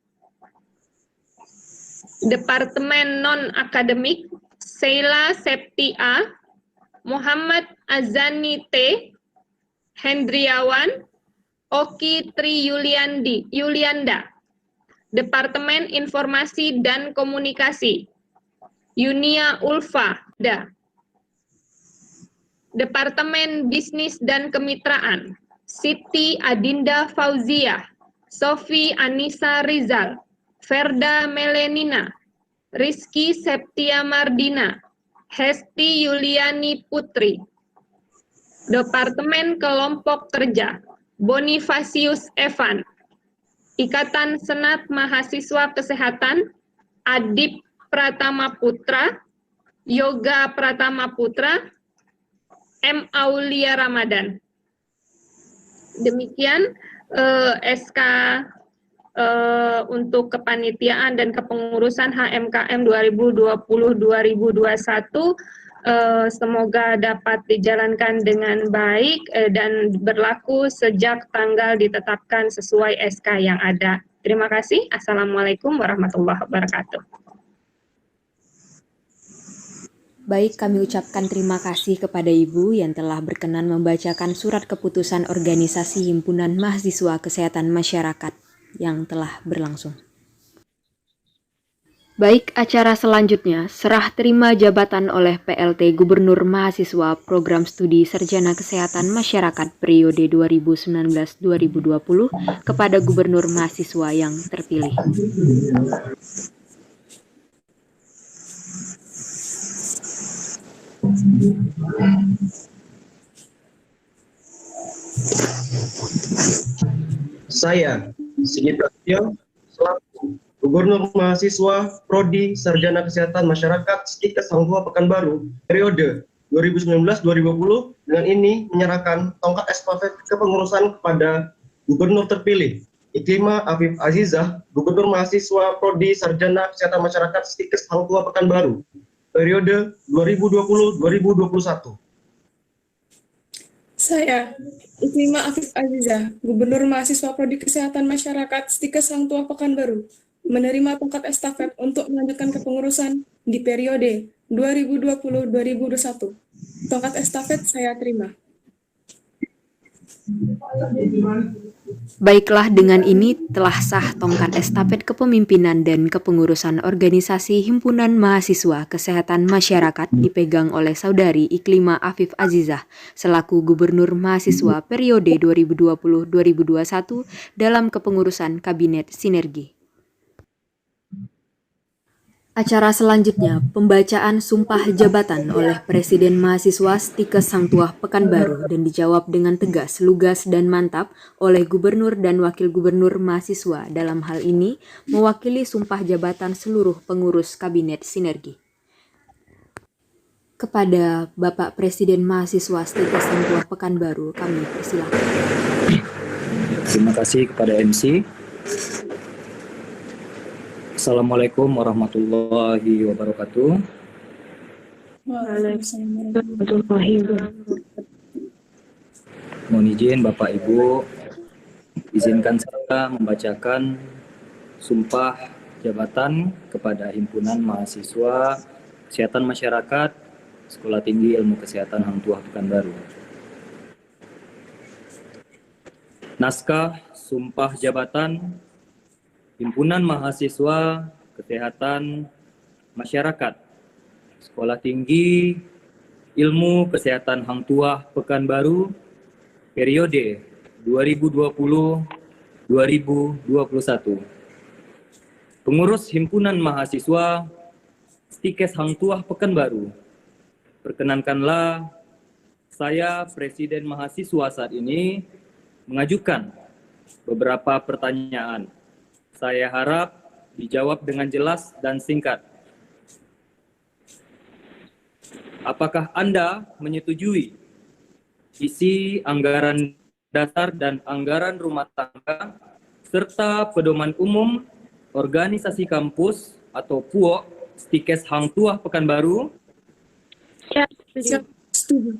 Departemen Non-Akademik Sheila Septia, Muhammad Azani T, Hendriawan, Oki Tri Yulianda. Departemen Informasi dan Komunikasi Yunia Ulfa. Departemen Bisnis dan Kemitraan Siti Adinda Fauzia, Sofi Anissa Rizal, Ferda Melenina, Rizky Septia Mardina, Hesti Yuliani Putri. Departemen Kelompok Kerja Bonifasius Evan, Ikatan Senat Mahasiswa Kesehatan Adip Pratama Putra, Yoga Pratama Putra, M. Aulia Ramadan. Demikian SK untuk kepanitiaan dan kepengurusan HMKM 2020-2021. Semoga dapat dijalankan dengan baik dan berlaku sejak tanggal ditetapkan sesuai SK yang ada. Terima kasih. Assalamualaikum warahmatullahi wabarakatuh.
Baik, kami ucapkan terima kasih kepada Ibu yang telah berkenan membacakan surat keputusan organisasi Himpunan Mahasiswa Kesehatan Masyarakat yang telah berlangsung. Baik, acara selanjutnya, serah terima jabatan oleh PLT Gubernur Mahasiswa Program Studi Sarjana Kesehatan Masyarakat periode 2019-2020 kepada Gubernur Mahasiswa yang terpilih.
Saya, Sigit Prasetyo, selaku Gubernur Mahasiswa Prodi Sarjana Kesehatan Masyarakat Stikes Hang Tuah Pekanbaru periode 2019-2020 dengan ini menyerahkan tongkat estafet kepengurusan kepada Gubernur terpilih Iklimah Afif Azizah, Gubernur Mahasiswa Prodi Sarjana Kesehatan Masyarakat Stikes Hang Tuah Pekanbaru periode 2020-2021.
Saya, Iklimah Afif Azizah, Gubernur Mahasiswa Prodi Kesehatan Masyarakat Stikes Hang Tuah Pekanbaru, menerima tongkat estafet untuk melanjutkan kepengurusan di periode 2020-2021. Tongkat estafet saya terima.
Baiklah, dengan ini telah sah tongkat estafet kepemimpinan dan kepengurusan organisasi Himpunan Mahasiswa Kesehatan Masyarakat dipegang oleh Saudari Iklimah Afif Azizah selaku Gubernur Mahasiswa periode 2020-2021 dalam kepengurusan Kabinet Sinergi. Acara selanjutnya, pembacaan sumpah jabatan oleh Presiden Mahasiswa Stikes Hang Tuah Pekanbaru dan dijawab dengan tegas, lugas, dan mantap oleh Gubernur dan Wakil Gubernur Mahasiswa dalam hal ini mewakili sumpah jabatan seluruh pengurus Kabinet Sinergi. Kepada Bapak Presiden Mahasiswa Stikes Hang Tuah Pekanbaru, kami persilakan.
Terima kasih kepada MC. Assalamualaikum warahmatullahi wabarakatuh. Mohon izin Bapak Ibu, izinkan saya membacakan sumpah jabatan kepada Himpunan Mahasiswa Kesehatan Masyarakat Sekolah Tinggi Ilmu Kesehatan Hang Tuah Pekanbaru. Naskah sumpah jabatan Himpunan Mahasiswa Kesehatan Masyarakat Sekolah Tinggi Ilmu Kesehatan Hang Tuah Pekanbaru periode 2020-2021. Pengurus Himpunan Mahasiswa Stikes Hang Tuah Pekanbaru, perkenankanlah saya Presiden Mahasiswa saat ini mengajukan beberapa pertanyaan. Saya harap dijawab dengan jelas dan singkat. Apakah Anda menyetujui isi anggaran dasar dan anggaran rumah tangga serta pedoman umum organisasi kampus atau PUOK Stikes Hang Tuah Pekanbaru?
Siap, setuju.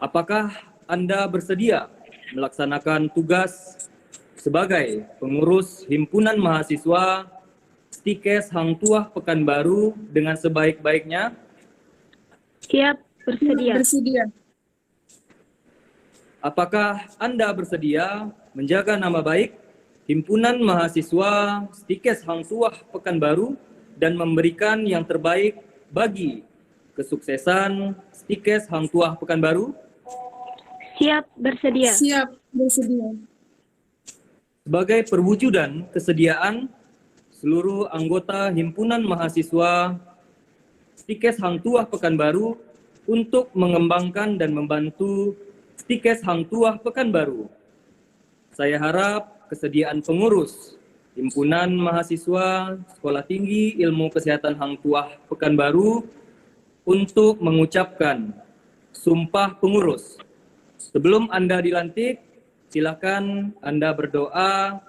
Apakah Anda bersedia melaksanakan tugas sebagai pengurus Himpunan Mahasiswa Stikes Hang Tuah Pekanbaru dengan sebaik-baiknya?
Siap, bersedia.
Bersedia.
Apakah Anda bersedia menjaga nama baik Himpunan Mahasiswa Stikes Hang Tuah Pekanbaru dan memberikan yang terbaik bagi kesuksesan Stikes Hang Tuah Pekanbaru?
Siap, bersedia.
Siap, bersedia.
Sebagai perwujudan kesediaan seluruh anggota Himpunan Mahasiswa Stikes Hang Tuah Pekanbaru untuk mengembangkan dan membantu Stikes Hang Tuah Pekanbaru, saya harap kesediaan pengurus Himpunan Mahasiswa Sekolah Tinggi Ilmu Kesehatan Hang Tuah Pekanbaru untuk mengucapkan sumpah pengurus. Sebelum Anda dilantik, silakan Anda berdoa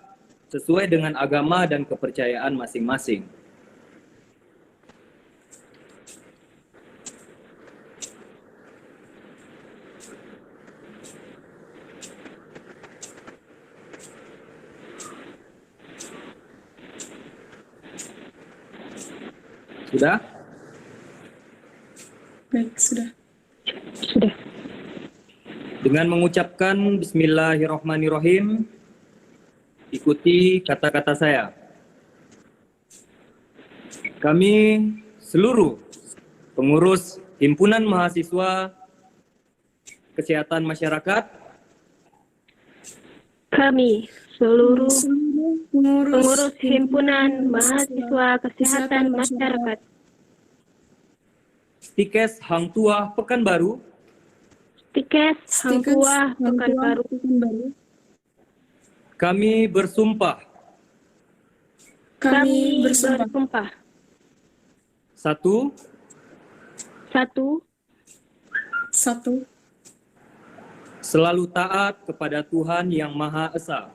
sesuai dengan agama dan kepercayaan masing-masing. Sudah?
Baik, sudah.
Sudah.
Dengan mengucapkan Bismillahirrahmanirrahim, ikuti kata-kata saya. Kami seluruh pengurus Himpunan Mahasiswa Kesehatan Masyarakat,
Kami seluruh
Pengurus
pengurus Himpunan Mahasiswa Kesehatan Masyarakat
Stikes Hang Tuah Pekanbaru,
Stikes Hang Tuah Pekanbaru,
kami bersumpah
Kami bersumpah.
bersumpah.
satu,
Satu,
selalu taat kepada Tuhan Yang Maha Esa.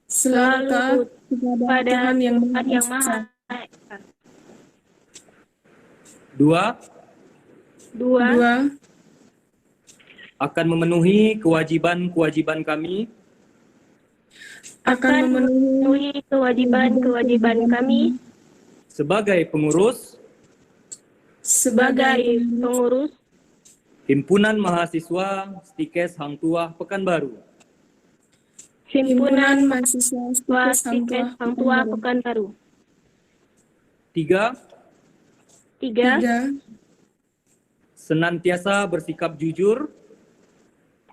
selalu taat kepada
Pada
Tuhan yang
Tuhan Yang
Maha
Maha
Esa.
Esa.
Dua,
Dua,
Dua,
akan memenuhi kewajiban-kewajiban kami
akan memenuhi
memenuhi kewajiban-kewajiban kami
sebagai pengurus
sebagai pengurus
Himpunan Mahasiswa Stikes Hang Tuah Pekanbaru.
Himpunan
Mahasiswa
Stikes Hang Tuah Pekanbaru.
Tiga,
Tiga,
senantiasa bersikap jujur,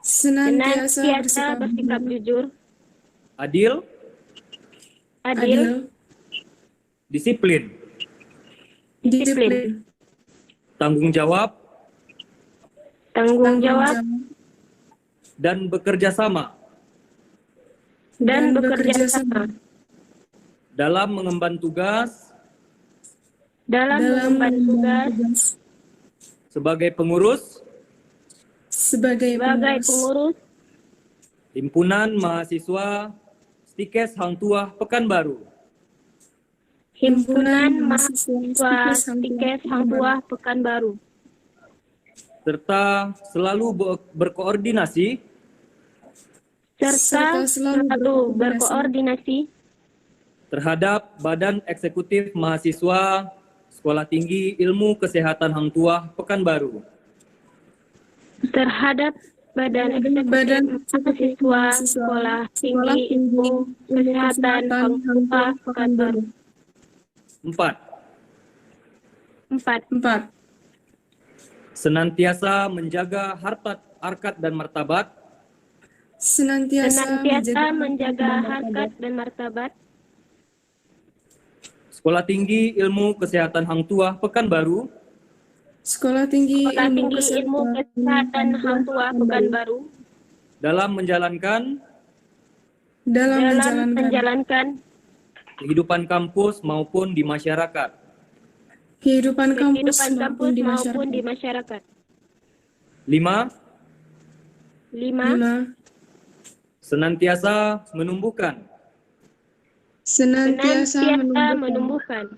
senantiasa
bersikap jujur,
adil,
adil,
disiplin,
disiplin,
tanggung jawab,
tanggung jawab,
dan bekerja sama
dan bekerja sama
dalam mengemban tugas
dalam mengemban tugas
sebagai pengurus
sebagai
pengurus
Himpunan Mahasiswa Stikes Hang Tuah Pekanbaru,
Himpunan Mahasiswa Stikes Hang Tuah Pekanbaru,
serta selalu berkoordinasi
serta selalu berkoordinasi
terhadap Badan Eksekutif Mahasiswa Sekolah Tinggi Ilmu Kesehatan Hang Tuah Pekanbaru,
terhadap Badan Eksekutif Mahasiswa Sekolah Tinggi Ilmu Kesehatan Hang Tuah Pekanbaru.
Empat,
Empat,
senantiasa menjaga harkat dan martabat
senantiasa
menjaga harkat dan martabat
Sekolah Tinggi Ilmu Kesehatan Hang Tuah Pekanbaru
Sekolah Tinggi
Ilmu Kesehatan Hang Tuah Pekanbaru
dalam menjalankan kehidupan kampus maupun di masyarakat.
kehidupan kampus
maupun di masyarakat.
Lima,
Lima,
senantiasa menumbuhkan
senantiasa
menumbuhkan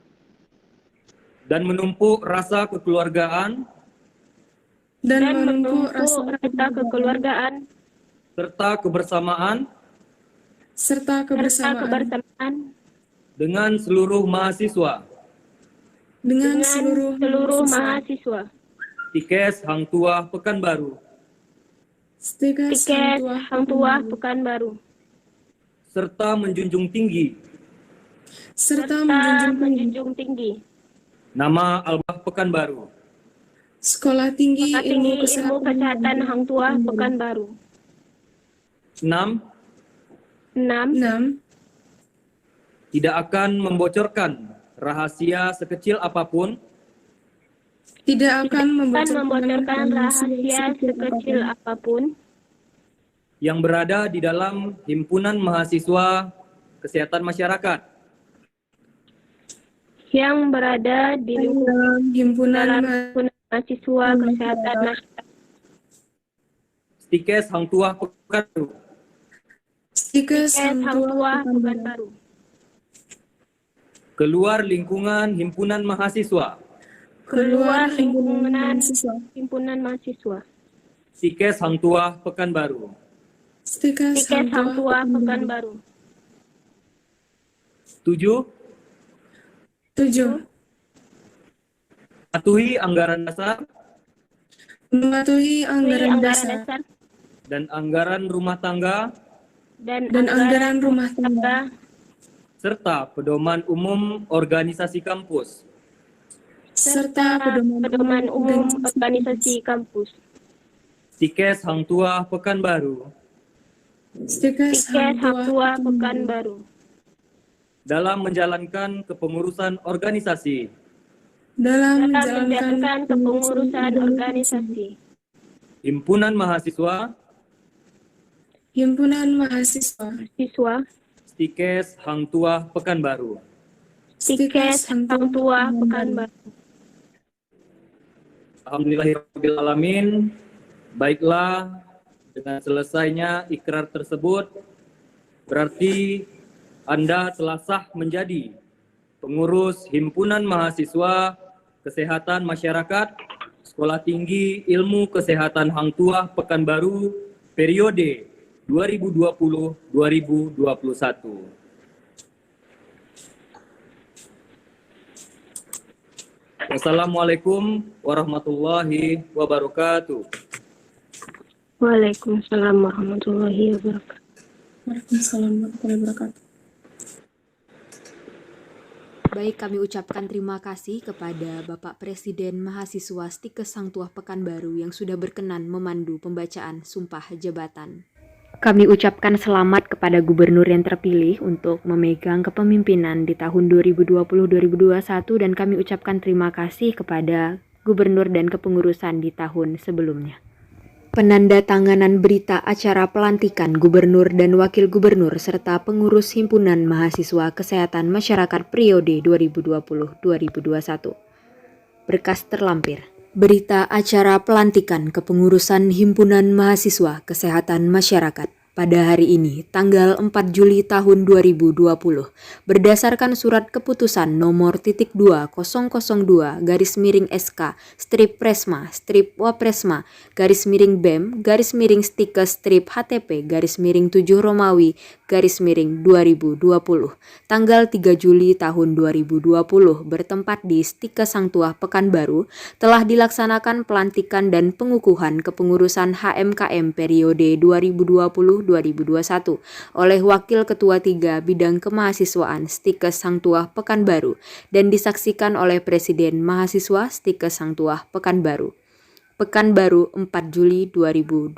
dan menumpuk rasa kekeluargaan
dan menumpuk rasa
kekeluargaan
serta kebersamaan dengan seluruh mahasiswa
seluruh mahasiswa
Stikes Hang Tuah Pekanbaru
Stikes
Hang Tuah Pekanbaru
serta menjunjung tinggi nama Albah Pekanbaru,
Sekolah Tinggi
Ilmu Kesehatan Hang Tuah Pekanbaru.
6. Tidak akan membocorkan rahasia sekecil apapun yang berada di dalam Himpunan Mahasiswa Kesehatan Masyarakat
Himpunan Mahasiswa Kesehatan Masyarakat
Stikes Hang Tuah Pekanbaru
Stikes Hang Tuah
Pekanbaru
keluar lingkungan Himpunan Mahasiswa
Himpunan Mahasiswa
Stikes Hang Tuah Pekanbaru
Stikes Hang Tuah
Pekanbaru.
7. mematuhi anggaran dasar
mematuhi anggaran dasar
dan anggaran rumah tangga
dan anggaran rumah tangga
serta pedoman umum organisasi kampus
serta
pedoman umum organisasi kampus.
Stikes Hang Tuah Pekanbaru
Stikes
Hang Tuah Pekanbaru
dalam menjalankan kepengurusan organisasi
dalam menjalankan
kepengurusan organisasi
Himpunan Mahasiswa
siswa
Stikes Hang Tuah Pekanbaru.
Stikes Hang Tuah Pekanbaru.
Alhamdulillahirabbil alamin. Baiklah, dengan selesainya ikrar tersebut berarti Anda telah sah menjadi pengurus Himpunan Mahasiswa Kesehatan Masyarakat Sekolah Tinggi Ilmu Kesehatan Hang Tuah Pekanbaru periode 2020-2021. Wassalamualaikum warahmatullahi wabarakatuh.
Waalaikumsalam warahmatullahi wabarakatuh.
Waalaikumsalam warahmatullahi wabarakatuh.
Baik, kami ucapkan terima kasih kepada Bapak Presiden Mahasiswa Stikes Hang Tuah Pekanbaru yang sudah berkenan memandu pembacaan Sumpah Jabatan. Kami ucapkan selamat kepada Gubernur yang terpilih untuk memegang kepemimpinan di tahun 2020-2021 dan kami ucapkan terima kasih kepada Gubernur dan kepengurusan di tahun sebelumnya. Penandatanganan berita acara pelantikan Gubernur dan Wakil Gubernur serta pengurus Himpunan Mahasiswa Kesehatan Masyarakat periode 2020-2021. Berkas terlampir. Berita acara pelantikan kepengurusan Himpunan Mahasiswa Kesehatan Masyarakat pada hari ini, tanggal 4 Juli tahun 2020, berdasarkan surat keputusan nomor .2002/SK strip Presma strip Wapresma _BEM _Stikes strip HTP _7 Romawi _2020 tanggal 3 Juli tahun 2020 bertempat di Stikes Hang Tuah Pekanbaru telah dilaksanakan pelantikan dan pengukuhan kepengurusan HMKM periode 2020-2021 oleh Wakil Ketua 3 Bidang Kemahasiswaan Stikes Hang Tuah Pekanbaru dan disaksikan oleh Presiden Mahasiswa Stikes Hang Tuah Pekanbaru. Pekanbaru 4 Juli 2020.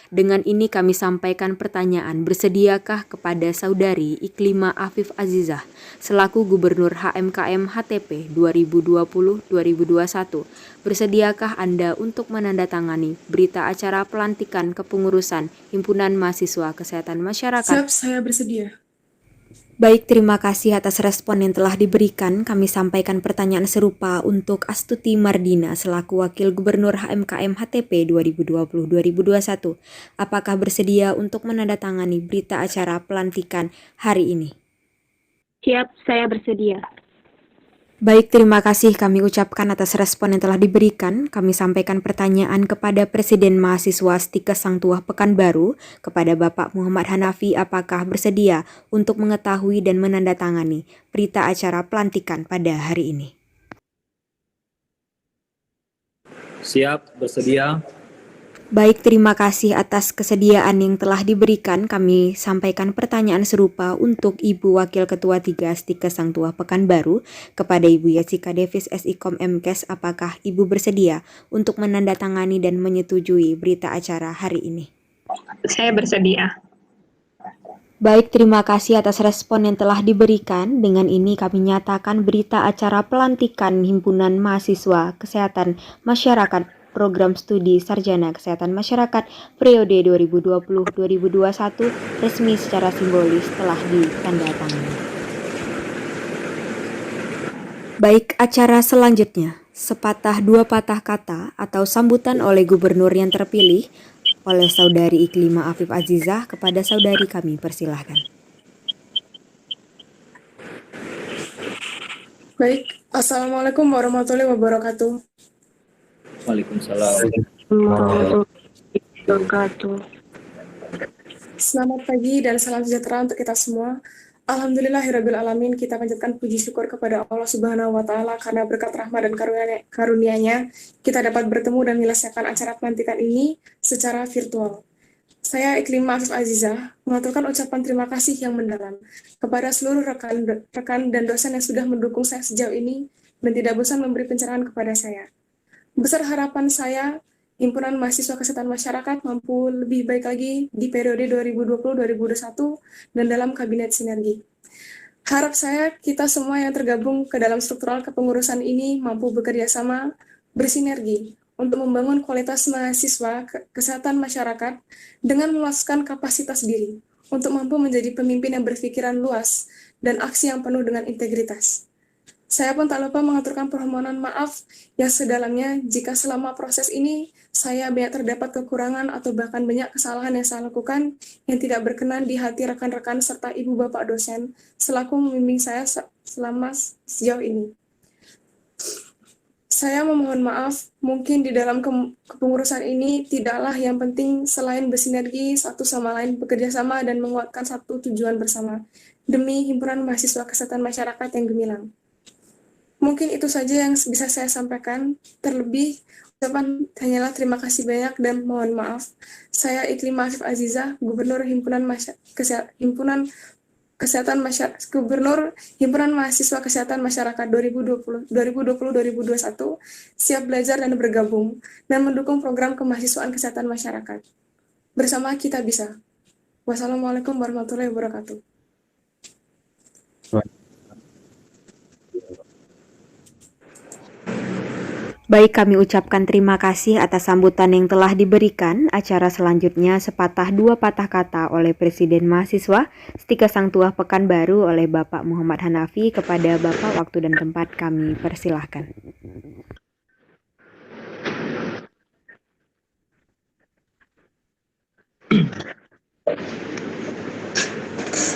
Dengan ini kami sampaikan pertanyaan, bersediakah kepada Saudari Iklima Afif Azizah selaku Gubernur HMKM HTP 2020-2021, bersediakah Anda untuk menandatangani berita acara pelantikan kepengurusan Himpunan Mahasiswa Kesehatan Masyarakat?
Siap, saya bersedia.
Baik, terima kasih atas respon yang telah diberikan. Kami sampaikan pertanyaan serupa untuk Astuti Mardina selaku Wakil Gubernur HMKM HTP 2020-2021. Apakah bersedia untuk menandatangani berita acara pelantikan hari ini?
Siap, saya bersedia.
Baik, terima kasih kami ucapkan atas respon yang telah diberikan. Kami sampaikan pertanyaan kepada Presiden Mahasiswa Stikes Hang Tuah Pekanbaru, kepada Bapak Muhammad Hanafi, apakah bersedia untuk mengetahui dan menandatangani berita acara pelantikan pada hari ini?
Siap, bersedia.
Baik, terima kasih atas kesediaan yang telah diberikan. Kami sampaikan pertanyaan serupa untuk Ibu Wakil Ketua 3 Stikes Hang Tuah Pekanbaru kepada Ibu Yasika Davis SIKOM MKes, apakah Ibu bersedia untuk menandatangani dan menyetujui berita acara hari ini?
Saya bersedia.
Baik, terima kasih atas respon yang telah diberikan. Dengan ini kami nyatakan berita acara pelantikan Himpunan Mahasiswa Kesehatan Masyarakat Program Studi Sarjana Kesehatan Masyarakat periode 2020-2021 resmi secara simbolis telah ditandatangani. Baik, acara selanjutnya, sepatah dua patah kata atau sambutan oleh Gubernur yang terpilih oleh Saudari Iklima Afif Azizah kepada saudari kami, persilahkan.
Baik, Assalamualaikum warahmatullahi wabarakatuh.
Waalaikumsalam.
Selamat pagi dan salam sejahtera untuk kita semua. Alhamdulillahirabbil alamin, kita panjatkan puji syukur kepada Allah Subhanahu wa taala karena berkat rahmat dan karunia-Nya kita dapat bertemu dan menyelesaikan acara pelantikan ini secara virtual. Saya Iklimah Afif Azizah mengaturkan ucapan terima kasih yang mendalam kepada seluruh rekan dan dosen yang sudah mendukung saya sejauh ini dan tidak bosan memberi pencerahan kepada saya. Besar harapan saya, Himpunan Mahasiswa Kesehatan Masyarakat mampu lebih baik lagi di periode 2020-2021 dan dalam Kabinet Sinergi. Harap saya, kita semua yang tergabung ke dalam struktural kepengurusan ini mampu bekerja sama, bersinergi, untuk membangun kualitas mahasiswa kesehatan masyarakat dengan meluaskan kapasitas diri, untuk mampu menjadi pemimpin yang berpikiran luas dan aksi yang penuh dengan integritas. Saya pun tak lupa mengaturkan permohonan maaf yang sedalamnya jika selama proses ini saya banyak terdapat kekurangan atau bahkan banyak kesalahan yang saya lakukan yang tidak berkenan di hati rekan-rekan serta ibu bapak dosen selaku membimbing saya selama sejauh ini. Saya memohon maaf, mungkin di dalam kepengurusan ini tidaklah yang penting selain bersinergi satu sama lain, bekerja sama dan menguatkan satu tujuan bersama demi Himpunan Mahasiswa Kesehatan Masyarakat yang gemilang. Mungkin itu saja yang bisa saya sampaikan. Terlebih, ucapan hanyalah terima kasih banyak dan mohon maaf. Saya Iklimah Afif Azizah, Gubernur Himpunan Mahasiswa Kesehatan Masyarakat 2020-2021, siap belajar dan bergabung dan mendukung program kemahasiswaan kesehatan masyarakat. Bersama kita bisa. Wassalamualaikum warahmatullahi wabarakatuh.
Baik, kami ucapkan terima kasih atas sambutan yang telah diberikan. Acara selanjutnya sepatah dua patah kata oleh Presiden Mahasiswa Stika Sang Tuah Pekanbaru oleh Bapak Muhammad Hanafi. Kepada Bapak, waktu dan tempat kami persilahkan.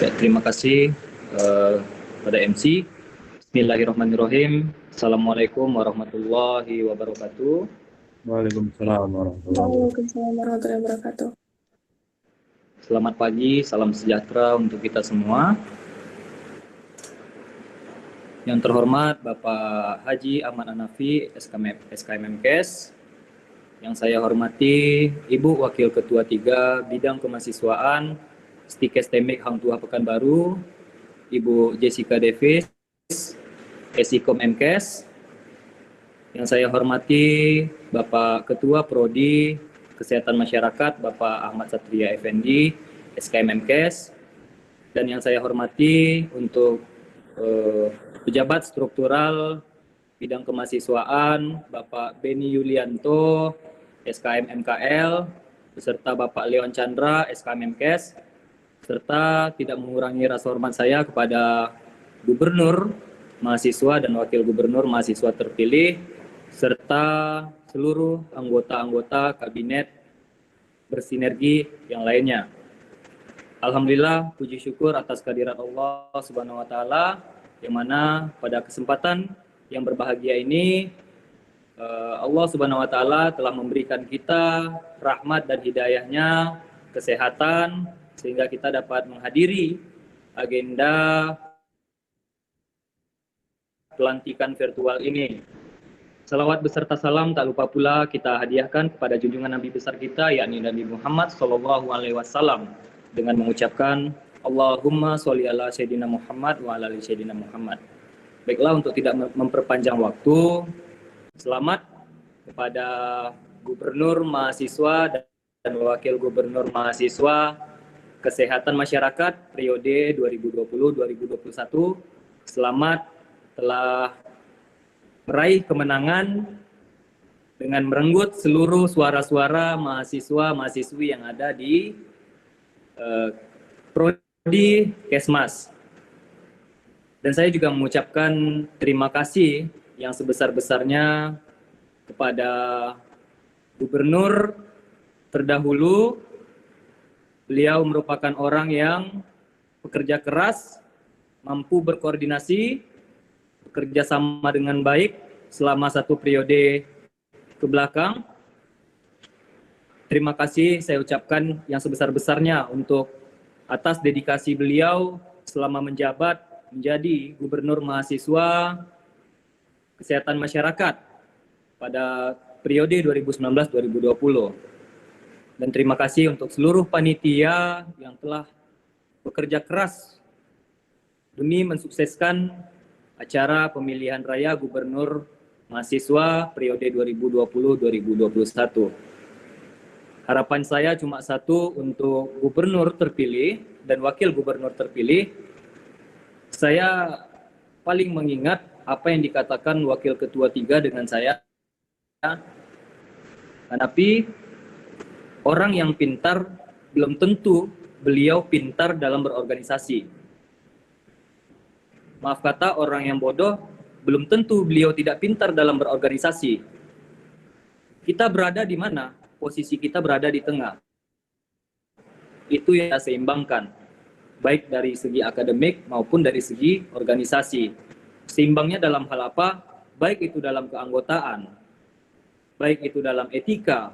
Ya, terima kasih pada MC. Bismillahirrahmanirrahim. Assalamualaikum warahmatullahi wabarakatuh.
Waalaikumsalam
warahmatullahi wabarakatuh.
Selamat pagi, salam sejahtera untuk kita semua. Yang terhormat Bapak Haji Ahmad Hanafi, SKMMKes. Yang saya hormati Ibu Wakil Ketua 3 Bidang Kemahasiswaan Stikes Temik Hang Tuah Pekanbaru, Ibu Jessica Davis, SIKOM MKes. Yang saya hormati Bapak Ketua Prodi Kesehatan Masyarakat Bapak Ahmad Satria Effendi, SKM MKes. Dan yang saya hormati untuk pejabat struktural bidang kemahasiswaan Bapak Beni Yulianto, SKM MKL, beserta Bapak Leon Chandra, SKM MKes, serta tidak mengurangi rasa hormat saya kepada Gubernur Mahasiswa dan Wakil Gubernur Mahasiswa terpilih, serta seluruh anggota-anggota Kabinet Bersinergi yang lainnya. Alhamdulillah, puji syukur atas kehadirat Allah Subhanahu wa Ta'ala, yang mana pada kesempatan yang berbahagia ini Allah Subhanahu wa Ta'ala telah memberikan kita rahmat dan hidayahnya, kesehatan, sehingga kita dapat menghadiri agenda pelantikan virtual ini. Salawat beserta salam tak lupa pula kita hadiahkan kepada junjungan Nabi besar kita, yakni Nabi Muhammad SAW, dengan mengucapkan Allahumma sholli ala Sayyidina Muhammad wa ala ali Sayyidina Muhammad. Baiklah, untuk tidak memperpanjang waktu, selamat kepada Gubernur Mahasiswa dan Wakil Gubernur Mahasiswa Kesehatan Masyarakat periode 2020-2021. Selamat telah meraih kemenangan dengan merenggut seluruh suara-suara mahasiswa-mahasiswi yang ada di Prodi Kesmas. Dan saya juga mengucapkan terima kasih yang sebesar-besarnya kepada Gubernur terdahulu. Beliau merupakan orang yang pekerja keras, mampu berkoordinasi, bekerja sama dengan baik selama satu periode ke belakang. Terima kasih saya ucapkan yang sebesar-besarnya untuk atas dedikasi beliau selama menjabat menjadi Gubernur Mahasiswa Kesehatan Masyarakat pada periode 2019-2020. Dan terima kasih untuk seluruh panitia yang telah bekerja keras demi mensukseskan acara pemilihan raya Gubernur Mahasiswa periode 2020-2021. Harapan saya cuma satu untuk gubernur terpilih dan wakil gubernur terpilih. Saya paling mengingat apa yang dikatakan Wakil Ketua 3 dengan saya. Tetapi orang yang pintar belum tentu beliau pintar dalam berorganisasi. Maaf kata, orang yang bodoh belum tentu beliau tidak pintar dalam berorganisasi. Kita berada di mana? Posisi kita berada di tengah. Itu yang kita seimbangkan, baik dari segi akademik maupun dari segi organisasi. Seimbangnya dalam hal apa? Baik itu dalam keanggotaan, baik itu dalam etika,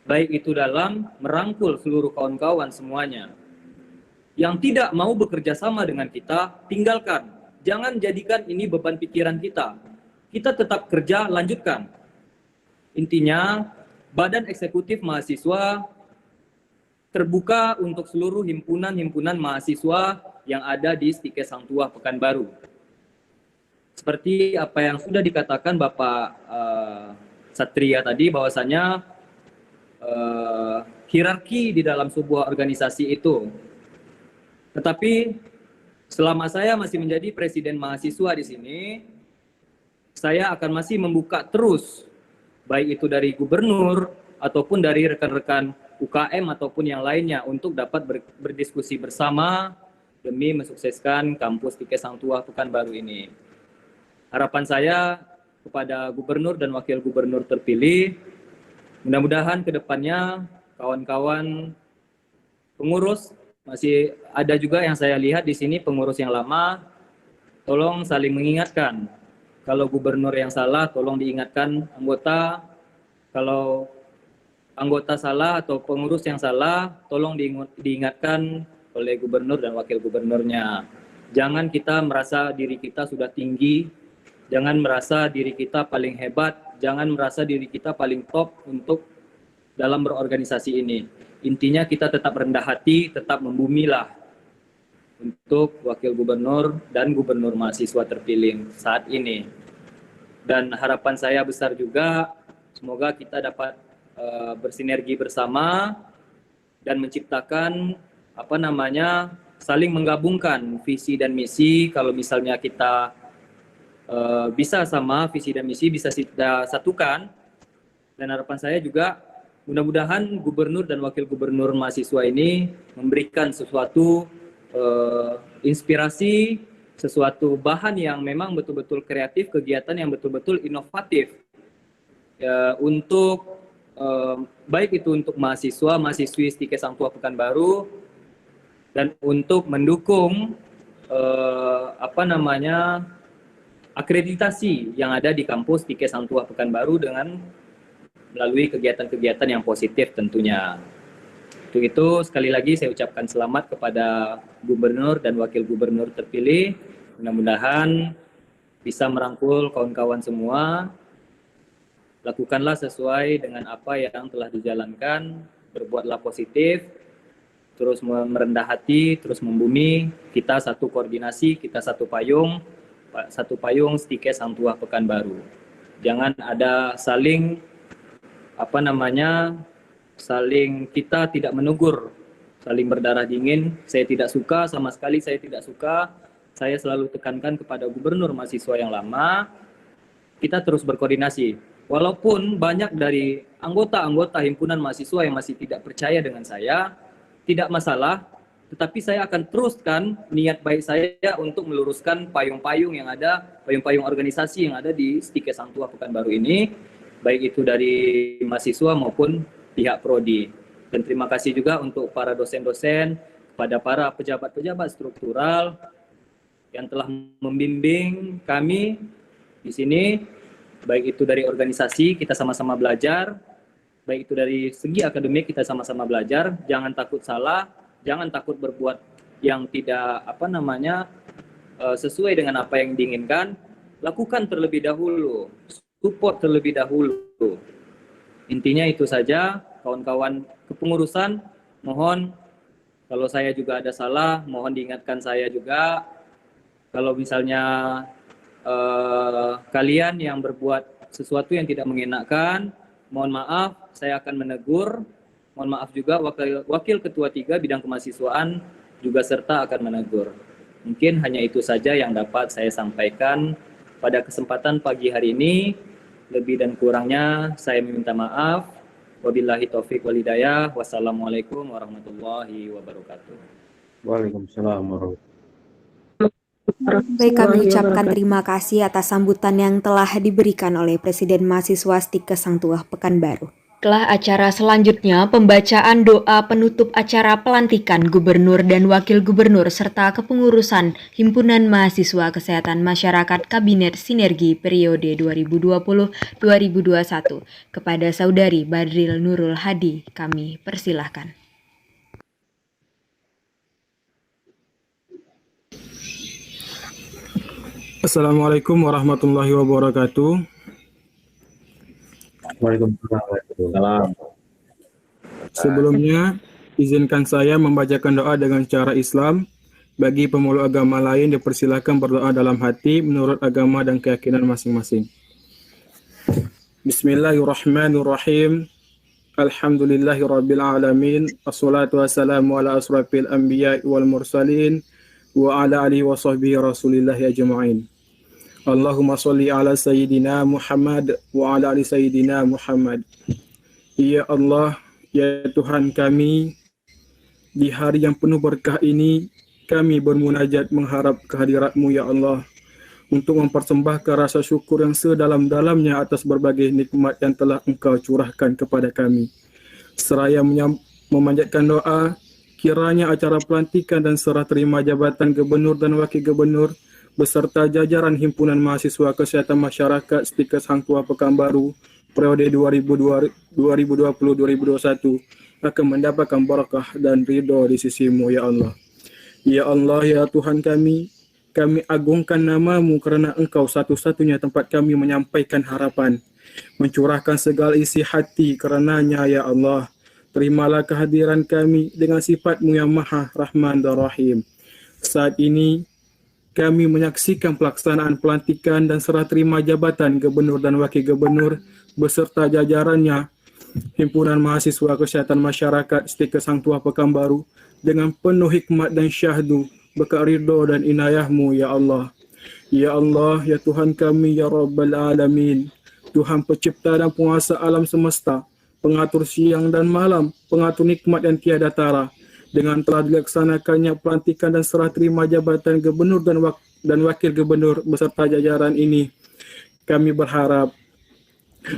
baik itu dalam merangkul seluruh kawan-kawan semuanya. Yang tidak mau bekerja sama dengan kita, tinggalkan. Jangan jadikan ini beban pikiran kita. Kita tetap kerja, lanjutkan. Intinya, Badan Eksekutif Mahasiswa terbuka untuk seluruh himpunan-himpunan mahasiswa yang ada di Stikes Hang Tuah Pekanbaru. Seperti apa yang sudah dikatakan Bapak Satria tadi, bahwasanya hierarki di dalam sebuah organisasi itu. Tetapi selama saya masih menjadi presiden mahasiswa di sini, saya akan masih membuka terus, baik itu dari gubernur ataupun dari rekan-rekan UKM ataupun yang lainnya, untuk dapat berdiskusi bersama demi mensukseskan kampus Stikes Hang Tuah Pekanbaru ini. Harapan saya kepada gubernur dan wakil gubernur terpilih, mudah-mudahan ke depannya kawan-kawan pengurus, masih ada juga yang saya lihat di sini pengurus yang lama, tolong saling mengingatkan. Kalau gubernur yang salah, tolong diingatkan anggota. Kalau anggota salah atau pengurus yang salah, tolong diingatkan oleh gubernur dan wakil gubernurnya. Jangan kita merasa diri kita sudah tinggi, jangan merasa diri kita paling hebat, jangan merasa diri kita paling top untuk dalam berorganisasi ini. Intinya kita tetap rendah hati, tetap membumilah untuk wakil gubernur dan gubernur mahasiswa terpilih saat ini. Dan harapan saya besar juga, semoga kita dapat bersinergi bersama dan menciptakan saling menggabungkan visi dan misi. Kalau misalnya kita bisa sama visi dan misi, bisa kita satukan. Dan harapan saya juga mudah-mudahan gubernur dan wakil gubernur mahasiswa ini memberikan sesuatu inspirasi, sesuatu bahan yang memang betul-betul kreatif, kegiatan yang betul-betul inovatif untuk baik itu untuk mahasiswa, mahasiswi Stikes Hang Tuah Pekanbaru, dan untuk mendukung akreditasi yang ada di kampus Stikes Hang Tuah Pekanbaru dengan melalui kegiatan-kegiatan yang positif tentunya. Untuk itu sekali lagi saya ucapkan selamat kepada gubernur dan wakil gubernur terpilih. Mudah-mudahan bisa merangkul kawan-kawan semua. Lakukanlah sesuai dengan apa yang telah dijalankan, berbuatlah positif, terus merendah hati, terus membumi. Kita satu koordinasi, kita satu payung Stikes Hang Tuah Pekanbaru. Jangan ada saling kita tidak menegur, saling berdarah dingin. Saya tidak suka, sama sekali saya tidak suka. Saya selalu tekankan kepada gubernur mahasiswa yang lama, kita terus berkoordinasi. Walaupun banyak dari anggota-anggota himpunan mahasiswa yang masih tidak percaya dengan saya, tidak masalah, tetapi saya akan teruskan niat baik saya untuk meluruskan payung-payung yang ada, payung-payung organisasi yang ada di Stikes Hang Tuah Pekanbaru ini, baik itu dari mahasiswa maupun pihak prodi. Dan terima kasih juga untuk para dosen-dosen, kepada para pejabat-pejabat struktural yang telah membimbing kami di sini, baik itu dari organisasi kita sama-sama belajar, baik itu dari segi akademik kita sama-sama belajar. Jangan takut salah, jangan takut berbuat yang tidak sesuai dengan apa yang diinginkan, lakukan terlebih dahulu, support terlebih dahulu. Intinya itu saja, kawan-kawan kepengurusan, mohon kalau saya juga ada salah, mohon diingatkan saya juga. Kalau misalnya kalian yang berbuat sesuatu yang tidak mengenakan, mohon maaf, saya akan menegur. Mohon maaf juga Wakil Ketua 3 Bidang Kemahasiswaan juga serta akan menegur. Mungkin hanya itu saja yang dapat saya sampaikan pada kesempatan pagi hari ini. Lebih dan kurangnya saya meminta maaf. Wabillahi taufiq wal hidayah. Wassalamualaikum warahmatullahi wabarakatuh.
Waalaikumsalam warahmatullahi.
Baik, kami ucapkan terima kasih atas sambutan yang telah diberikan oleh Presiden Mahasiswa Stikes Hang Tuah Pekanbaru. Setelah acara selanjutnya, pembacaan doa penutup acara pelantikan Gubernur dan Wakil Gubernur serta kepengurusan Himpunan Mahasiswa Kesehatan Masyarakat Kabinet Sinergi periode 2020-2021 kepada Saudari Badril Nurul Hadi. Kami persilahkan.
Assalamualaikum warahmatullahi wabarakatuh.
Waalaikumsalam.
Sebelumnya, izinkan saya membacakan doa dengan cara Islam. Bagi pemeluk agama lain dipersilakan berdoa dalam hati menurut agama dan keyakinan masing-masing. Bismillahirrahmanirrahim. Alhamdulillahirabbil alamin. Wassalatu wassalamu ala asrafil anbiya'i wal mursalin wa ala alihi wa sahbihi rasulillahi ajma'in. Allahumma sholli ala sayyidina Muhammad wa ala ali sayyidina Muhammad. Ya Allah, ya Tuhan kami, di hari yang penuh berkah ini, kami bermunajat mengharap kehadirat-Mu ya Allah, untuk mempersembahkan rasa syukur yang sedalam-dalamnya atas berbagai nikmat yang telah Engkau curahkan kepada kami. Seraya memanjatkan doa, kiranya acara pelantikan dan serah terima jabatan Gubernur dan Wakil Gubernur beserta jajaran Himpunan Mahasiswa Kesehatan Masyarakat Stikes Hang Tuah Pekanbaru periode 2020-2021 akan mendapatkan barakah dan ridho di sisi-Mu ya Allah. Ya Allah, ya Tuhan kami agungkan nama-Mu kerana Engkau satu-satunya tempat kami menyampaikan harapan, mencurahkan segala isi hati karenanya ya Allah. Terimalah kehadiran kami dengan sifat-Mu yang Maha Rahman dan Rahim. Saat ini kami menyaksikan pelaksanaan pelantikan dan serah terima jabatan Gubernur dan Wakil Gubernur beserta jajarannya Himpunan Mahasiswa Kesehatan Masyarakat Stikes Hang Tuah Pekanbaru dengan penuh hikmat dan syahdu berkat ridho dan inayah-Mu ya Allah. Ya Allah, ya Tuhan kami, ya Rabbal Alamin, Tuhan pencipta dan penguasa alam semesta, pengatur siang dan malam, pengatur nikmat yang tiada tara. Dengan telah dilaksanakannya pelantikan dan serah terima jabatan Gubernur dan Wakil Gubernur beserta jajaran ini, kami berharap,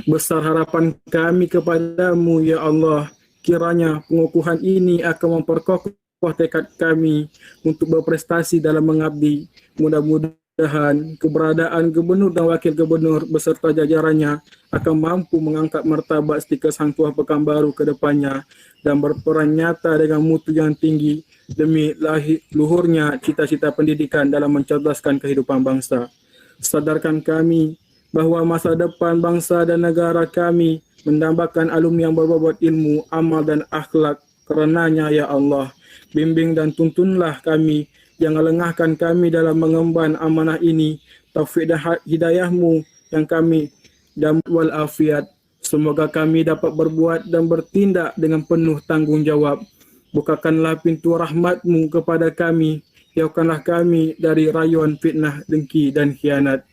besar harapan kami kepadamu ya Allah, kiranya pengukuhan ini akan memperkokoh tekad kami untuk berprestasi dalam mengabdi. Mudah-mudahan keberadaan Gubernur dan Wakil Gubernur beserta jajarannya akan mampu mengangkat martabat Stikes Hang Tuah Pekanbaru ke depannya dan berperan nyata dengan mutu yang tinggi demi luhurnya cita-cita pendidikan dalam mencerdaskan kehidupan bangsa. Sadarkan kami bahawa masa depan bangsa dan negara kami mendambakan alumni yang berbobot ilmu, amal dan akhlak. Karenanya ya Allah, bimbing dan tuntunlah kami, jangan lengahkan kami dalam mengemban amanah ini. Taufik dan hidayah-Mu yang kami dan walafiat. Semoga kami dapat berbuat dan bertindak dengan penuh tanggungjawab. Bukakanlah pintu rahmat-Mu kepada kami. Jauhkanlah kami dari rayuan fitnah, dengki dan khianat.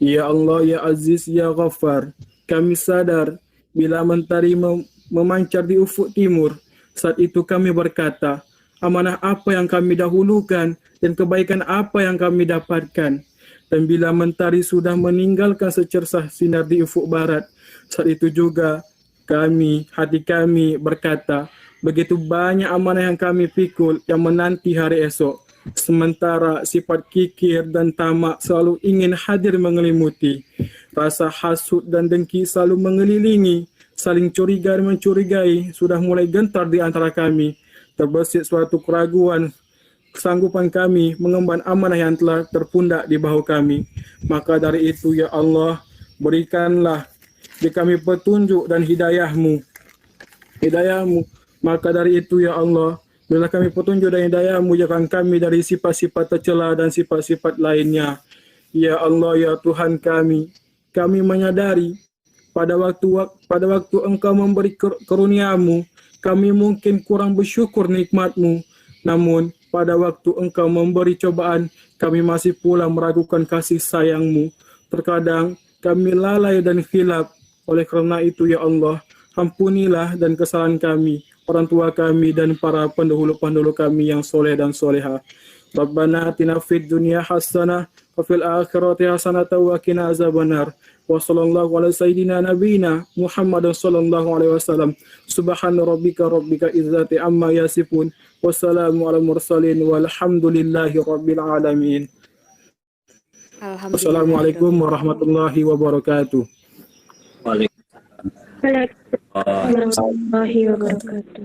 Ya Allah, ya Aziz, ya Ghaffar, kami sadar bila mentari memancar di ufuk timur, saat itu kami berkata, amanah apa yang kami dahulukan dan kebaikan apa yang kami dapatkan. Dan bila mentari sudah meninggalkan secercah sinar di ufuk barat, saat itu juga hati kami berkata, begitu banyak amanah yang kami pikul yang menanti hari esok. Sementara sifat kikir dan tamak selalu ingin hadir mengelimuti. Rasa hasut dan dengki selalu mengelilingi. Saling curiga dan mencurigai sudah mulai gentar di antara kami. Terbesit suatu keraguan kesanggupan kami mengemban amanah yang telah terpundak di bahu kami. Maka dari itu ya Allah, berikanlah di kami petunjuk dan hidayah-Mu. Maka dari itu ya Allah, bila kami petunjuk dan hidayah-Mu, jangan kami dari sifat-sifat tercela dan sifat-sifat lainnya. Ya Allah, ya Tuhan kami menyadari pada waktu Engkau memberi karunia-Mu, kami mungkin kurang bersyukur nikmat-Mu. Namun pada waktu Engkau memberi cobaan, kami masih pula meragukan kasih sayang-Mu. Terkadang kami lalai dan khilaf. Oleh karena itu ya Allah, ampunilah dan kesalahan kami, orang tua kami dan para pendahulu-pendahulu kami yang soleh dan soleha. Rabbana atina fid dunya hasanah wa fil akhirati hasanah wa qina azabannar. Wa sallallahu ala sayyidina nabiyina Muhammad sallallahu alaihi wasallam. Subhana rabbika izzati amma yasifun. Wassalamu ala mursalin walhamdulillahi rabbil alamin. Wassalamualaikum warahmatullahi wabarakatuh.
Warahmatullahi wabarakatuh.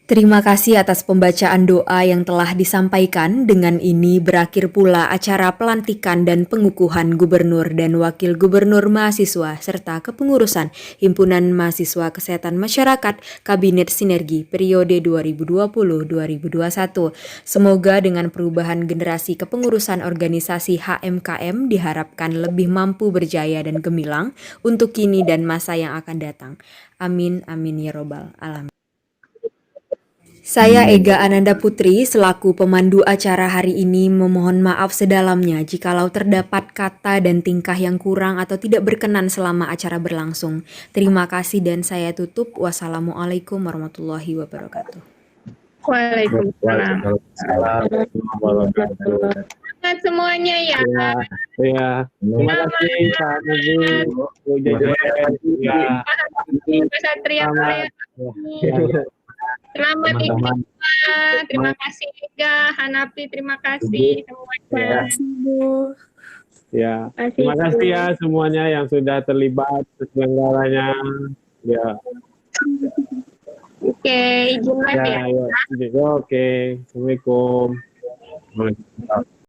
Terima kasih atas pembacaan doa yang telah disampaikan. Dengan ini berakhir pula acara pelantikan dan pengukuhan Gubernur dan Wakil Gubernur Mahasiswa serta kepengurusan Himpunan Mahasiswa Kesehatan Masyarakat Kabinet Sinergi periode 2020-2021. Semoga dengan perubahan generasi kepengurusan organisasi HMKM diharapkan lebih mampu berjaya dan gemilang untuk kini dan masa yang akan datang. Amin, amin ya robbal alamin. Saya Ega Ananda Putri selaku pemandu acara hari ini memohon maaf sedalamnya jikalau terdapat kata dan tingkah yang kurang atau tidak berkenan selama acara berlangsung. Terima kasih dan saya tutup. Wassalamualaikum warahmatullahi wabarakatuh.
Waalaikumsalam. Semangat semuanya ya.
Ya, terima kasih Pak Nuzi, ya,
Pak Satria. Selamat Iqbal. Terima kasih Ega, Hanafi, terima kasih semuanya.
Ya, terima kasih ya semuanya yang sudah terlibat penyelenggaranya. Ya.
Oke, izin live ya.
Oke, Assalamualaikum.